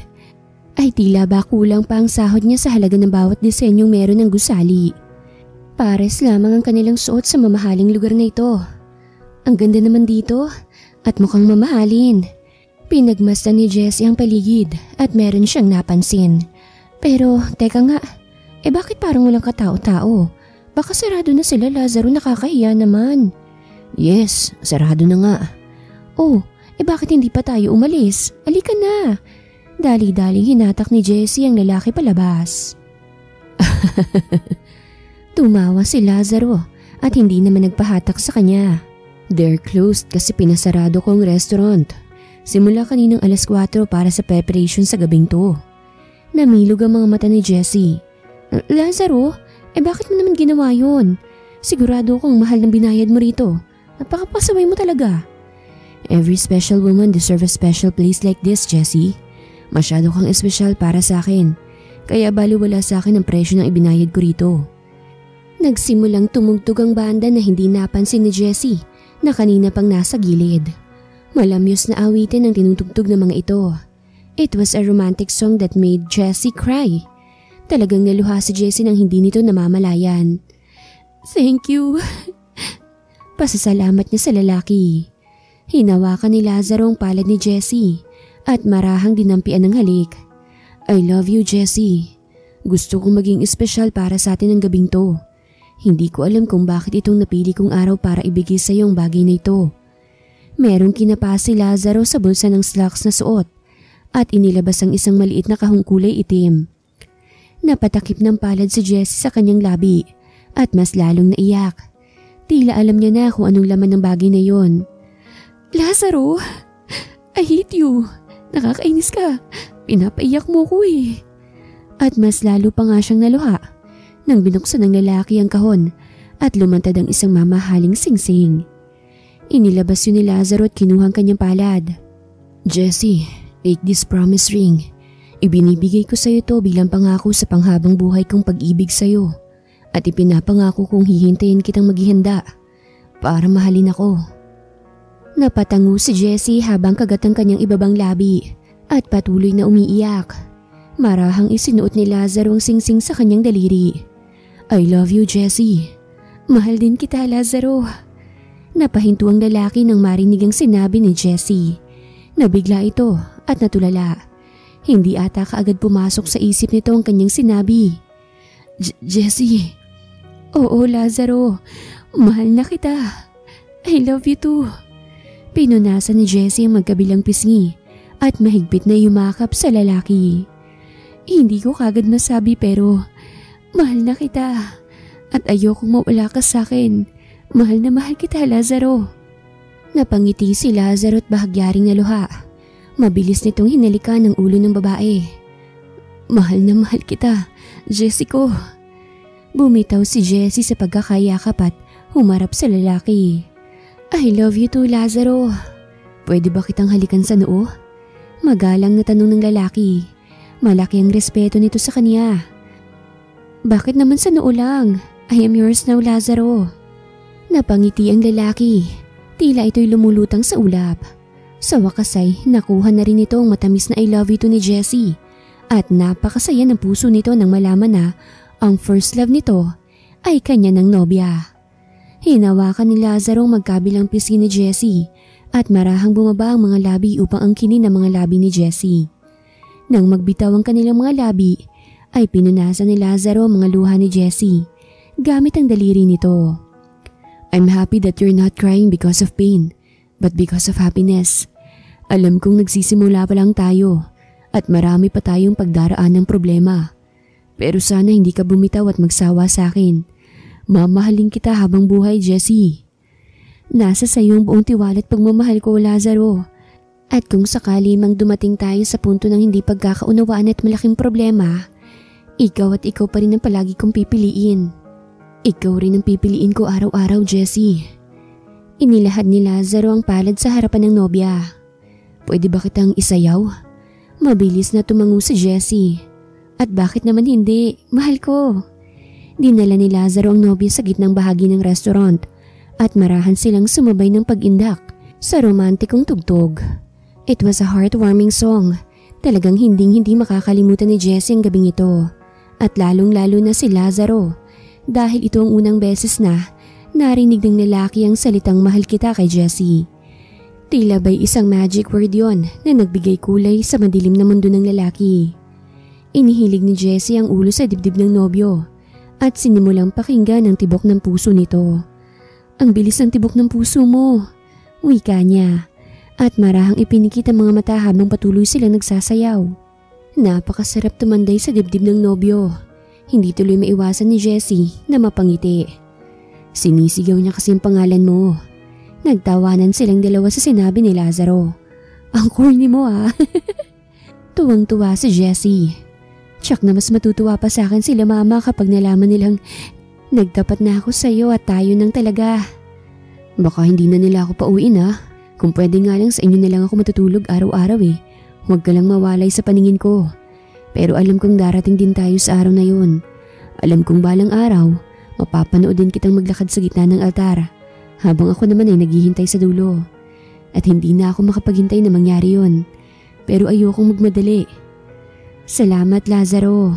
ay tila ba kulang pa ang sahod niya sa halaga ng bawat disenyong meron ng gusali. Pares lamang ang kanilang suot sa mamahaling lugar na ito. Ang ganda naman dito at mukhang mamahalin. Pinagmasdan ni Jessie ang paligid at meron siyang napansin. Pero teka nga, bakit parang walang katao-tao? Baka sarado na sila Lazaro, nakakahiya naman. Yes, sarado na nga. Oh, bakit hindi pa tayo umalis? Alika na. Dali-daling hinatak ni Jessie ang lalaki palabas. Tumawa si Lazaro at hindi naman nagpahatak sa kanya. They're closed kasi pinasarado ko ang restaurant. Simula kaninang 4:00 para sa preparation sa gabing to. Namilog ang mga mata ni Jessie. Lazaro, bakit mo naman ginawa yun? Sigurado akong mahal ng binayad mo rito. Napakapasaway mo talaga. Every special woman deserves a special place like this, Jessie. Masyado kang espesyal para sa akin. Kaya baliwala sa akin ang presyo ng ibinayad ko rito. Nagsimulang tumugtog ang banda na hindi napansin ni Jessie na kanina pang nasa gilid. Malamyos na awitin ang tinutugtog ng mga ito. It was a romantic song that made Jessie cry. Talagang naluha si Jessie nang hindi nito namamalayan. Thank you. Pasasalamat niya sa lalaki. Hinawakan ni Lazaro ang palad ni Jessie at marahang dinampian ng halik. I love you, Jessie. Gusto kong maging espesyal para sa atin ang gabing to. Hindi ko alam kung bakit itong napili kong araw para ibigay sa iyo ang bagay na ito. Merong kinapa si Lazaro sa bulsa ng slacks na suot at inilabas ang isang maliit na kahong kulay itim. Napatakip ng palad si Jessie sa kanyang labi at mas lalong naiyak. Tila alam niya na kung anong laman ng bagay na yon. Lazaro, I hate you. Nakakainis ka. Pinapaiyak mo ko eh. At mas lalo pa nga siyang naluha nang binuksan ng lalaki ang kahon at lumantad ang isang mamahaling singsing. Inilabas yun ni Lazaro at kinuhang kanyang palad. Jessie, take this promise ring. Ibinibigay ko sa iyo to bilang pangako sa panghabang buhay kong pag-ibig sa iyo. At ipinapangako kong hihintayin kitang maghihanda para mahalin ako. Napatango si Jessie habang kagat ang kanyang ibabang labi at patuloy na umiiyak. Marahang isinuot ni Lazaro ang singsing sa kanyang daliri. I love you, Jessie. Mahal din kita, Lazaro. Napahinto ang lalaki nang marinig ang sinabi ni Jessie. Nabigla ito at natulala. Hindi ata kaagad pumasok sa isip nito ang kanyang sinabi. Jessie. Oo, Lazaro. Mahal na kita. I love you too. Pinunasan ni Jessie ang magkabilang pisngi at mahigpit na yumakap sa lalaki. Hindi ko kagad masabi pero mahal na kita at ayokong mawala ka sa akin. Mahal na mahal kita, Lazaro. Napangiti si Lazaro at bahagyaring naluha. Mabilis nitong hinalikan ang ulo ng babae. Mahal na mahal kita, Jessie ko. Bumitaw si Jessie sa pagkakayakap at humarap sa lalaki. I love you too, Lazaro. Pwede ba kitang halikan sa noo? Magalang na tanong ng lalaki. Malaki ang respeto nito sa kanya. Bakit naman sa noo lang? I am yours now, Lazaro. Napangiti ang lalaki. Tila ito'y lumulutang sa ulap. Sa wakas ay nakuha na rin ito ang matamis na I love you to ni Jessie. At napakasaya ng puso nito nang malaman na ang first love nito ay kanya ng nobya. Hinawakan ni Lazaro ang magkabilang pisngi ni Jessie at marahang bumaba ang mga labi upang angkinin ang mga labi ni Jessie. Nang magbitaw ang kanilang mga labi, ay pinunasan ni Lazaro ang mga luha ni Jessie gamit ang daliri nito. I'm happy that you're not crying because of pain, but because of happiness. Alam kong nagsisimula pa lang tayo at marami pa tayong pagdaraan ng problema. Pero sana hindi ka bumitaw at magsawa sa akin. Mamahalin kita habang buhay, Jessie. Nasa sa iyong buong tiwala at pagmamahal ko, Lazaro. At kung sakali mang dumating tayo sa punto ng hindi pagkakaunawaan at malaking problema, ikaw at ikaw pa rin ang palagi kong pipiliin. Ikaw rin ang pipiliin ko araw-araw, Jessie. Inilahad ni Lazaro ang palad sa harapan ng nobya. Pwede ba kitang isayaw? Mabilis na tumango si Jessie. At bakit naman hindi? Mahal ko. Dinala ni Lazaro ang nobya sa gitnang bahagi ng restaurant at marahan silang sumabay ng pag-indak sa romantikong tugtog. It was a heartwarming song. Talagang hinding-hindi makakalimutan ni Jessie ang gabing ito. At lalong-lalo na si Lazaro dahil ito ang unang beses na narinig ng lalaki ang salitang mahal kita kay Jessie. Tila ba'y isang magic word yon na nagbigay kulay sa madilim na mundo ng lalaki. Inihilig ni Jessie ang ulo sa dibdib ng nobyo at sinimulang pakinggan ang tibok ng puso nito. Ang bilis ng tibok ng puso mo, wika niya, at marahang ipinikit ang mga mata habang patuloy silang nagsasayaw. Napakasarap tumanday sa dibdib ng nobyo. Hindi tuloy maiwasan ni Jessie na mapangiti. Sinisigaw niya kasi ang pangalan mo. Nagtawanan silang dalawa sa sinabi ni Lazaro. Ang corny mo ah. Tuwang-tuwa si Jessie. Tsak na mas matutuwa pa sa akin sila mama kapag nalaman nilang nagtapat na ako sa iyo at tayo nang talaga. Baka hindi na nila ako pauwiin ah. Kung pwede nga lang sa inyo na lang ako matutulog araw-araw eh. Huwag ka lang mawalay sa paningin ko. Pero alam kong darating din tayo sa araw na yun. Alam kong balang araw, mapapanood din kitang maglakad sa gitna ng altar habang ako naman ay naghihintay sa dulo. At hindi na ako makapaghintay na mangyari yun. Pero ayokong magmadali. Salamat, Lazaro.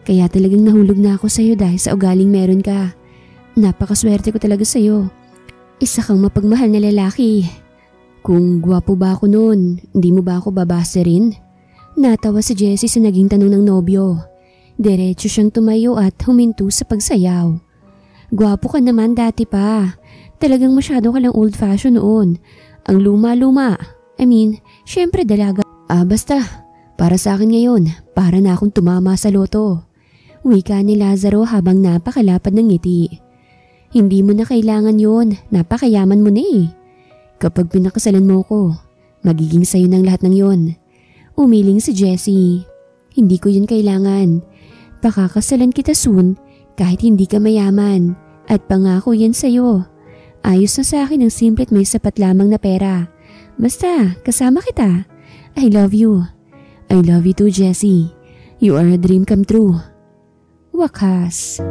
Kaya talagang nahulog na ako sa iyo dahil sa ugaling meron ka. Napakaswerte ko talaga sa iyo. Isa kang mapagmahal na lalaki. Kung gwapo ba ako noon, hindi mo ba ako babase rin? Natawa si Jessie sa naging tanong ng nobyo. Diretso siyang tumayo at huminto sa pagsayaw. Gwapo ka naman dati pa. Talagang masyado ka lang old-fashioned noon. Ang luma-luma. Syempre dalaga. Basta. Para sa akin ngayon, para na akong tumama sa loto. Wika ni Lazaro habang napakalapad ng ngiti. Hindi mo na kailangan yon, napakayaman mo na eh. Kapag pinakasalan mo ko, magiging sayo ng lahat ng yon. Umiling si Jessie. Hindi ko yun kailangan. Pakakasalan kita soon kahit hindi ka mayaman. At pangako yan sayo. Ayos na sa akin ang simple at may sapat lamang na pera. Basta, kasama kita. I love you. I love you too, Jessie. You are a dream come true. Wakas.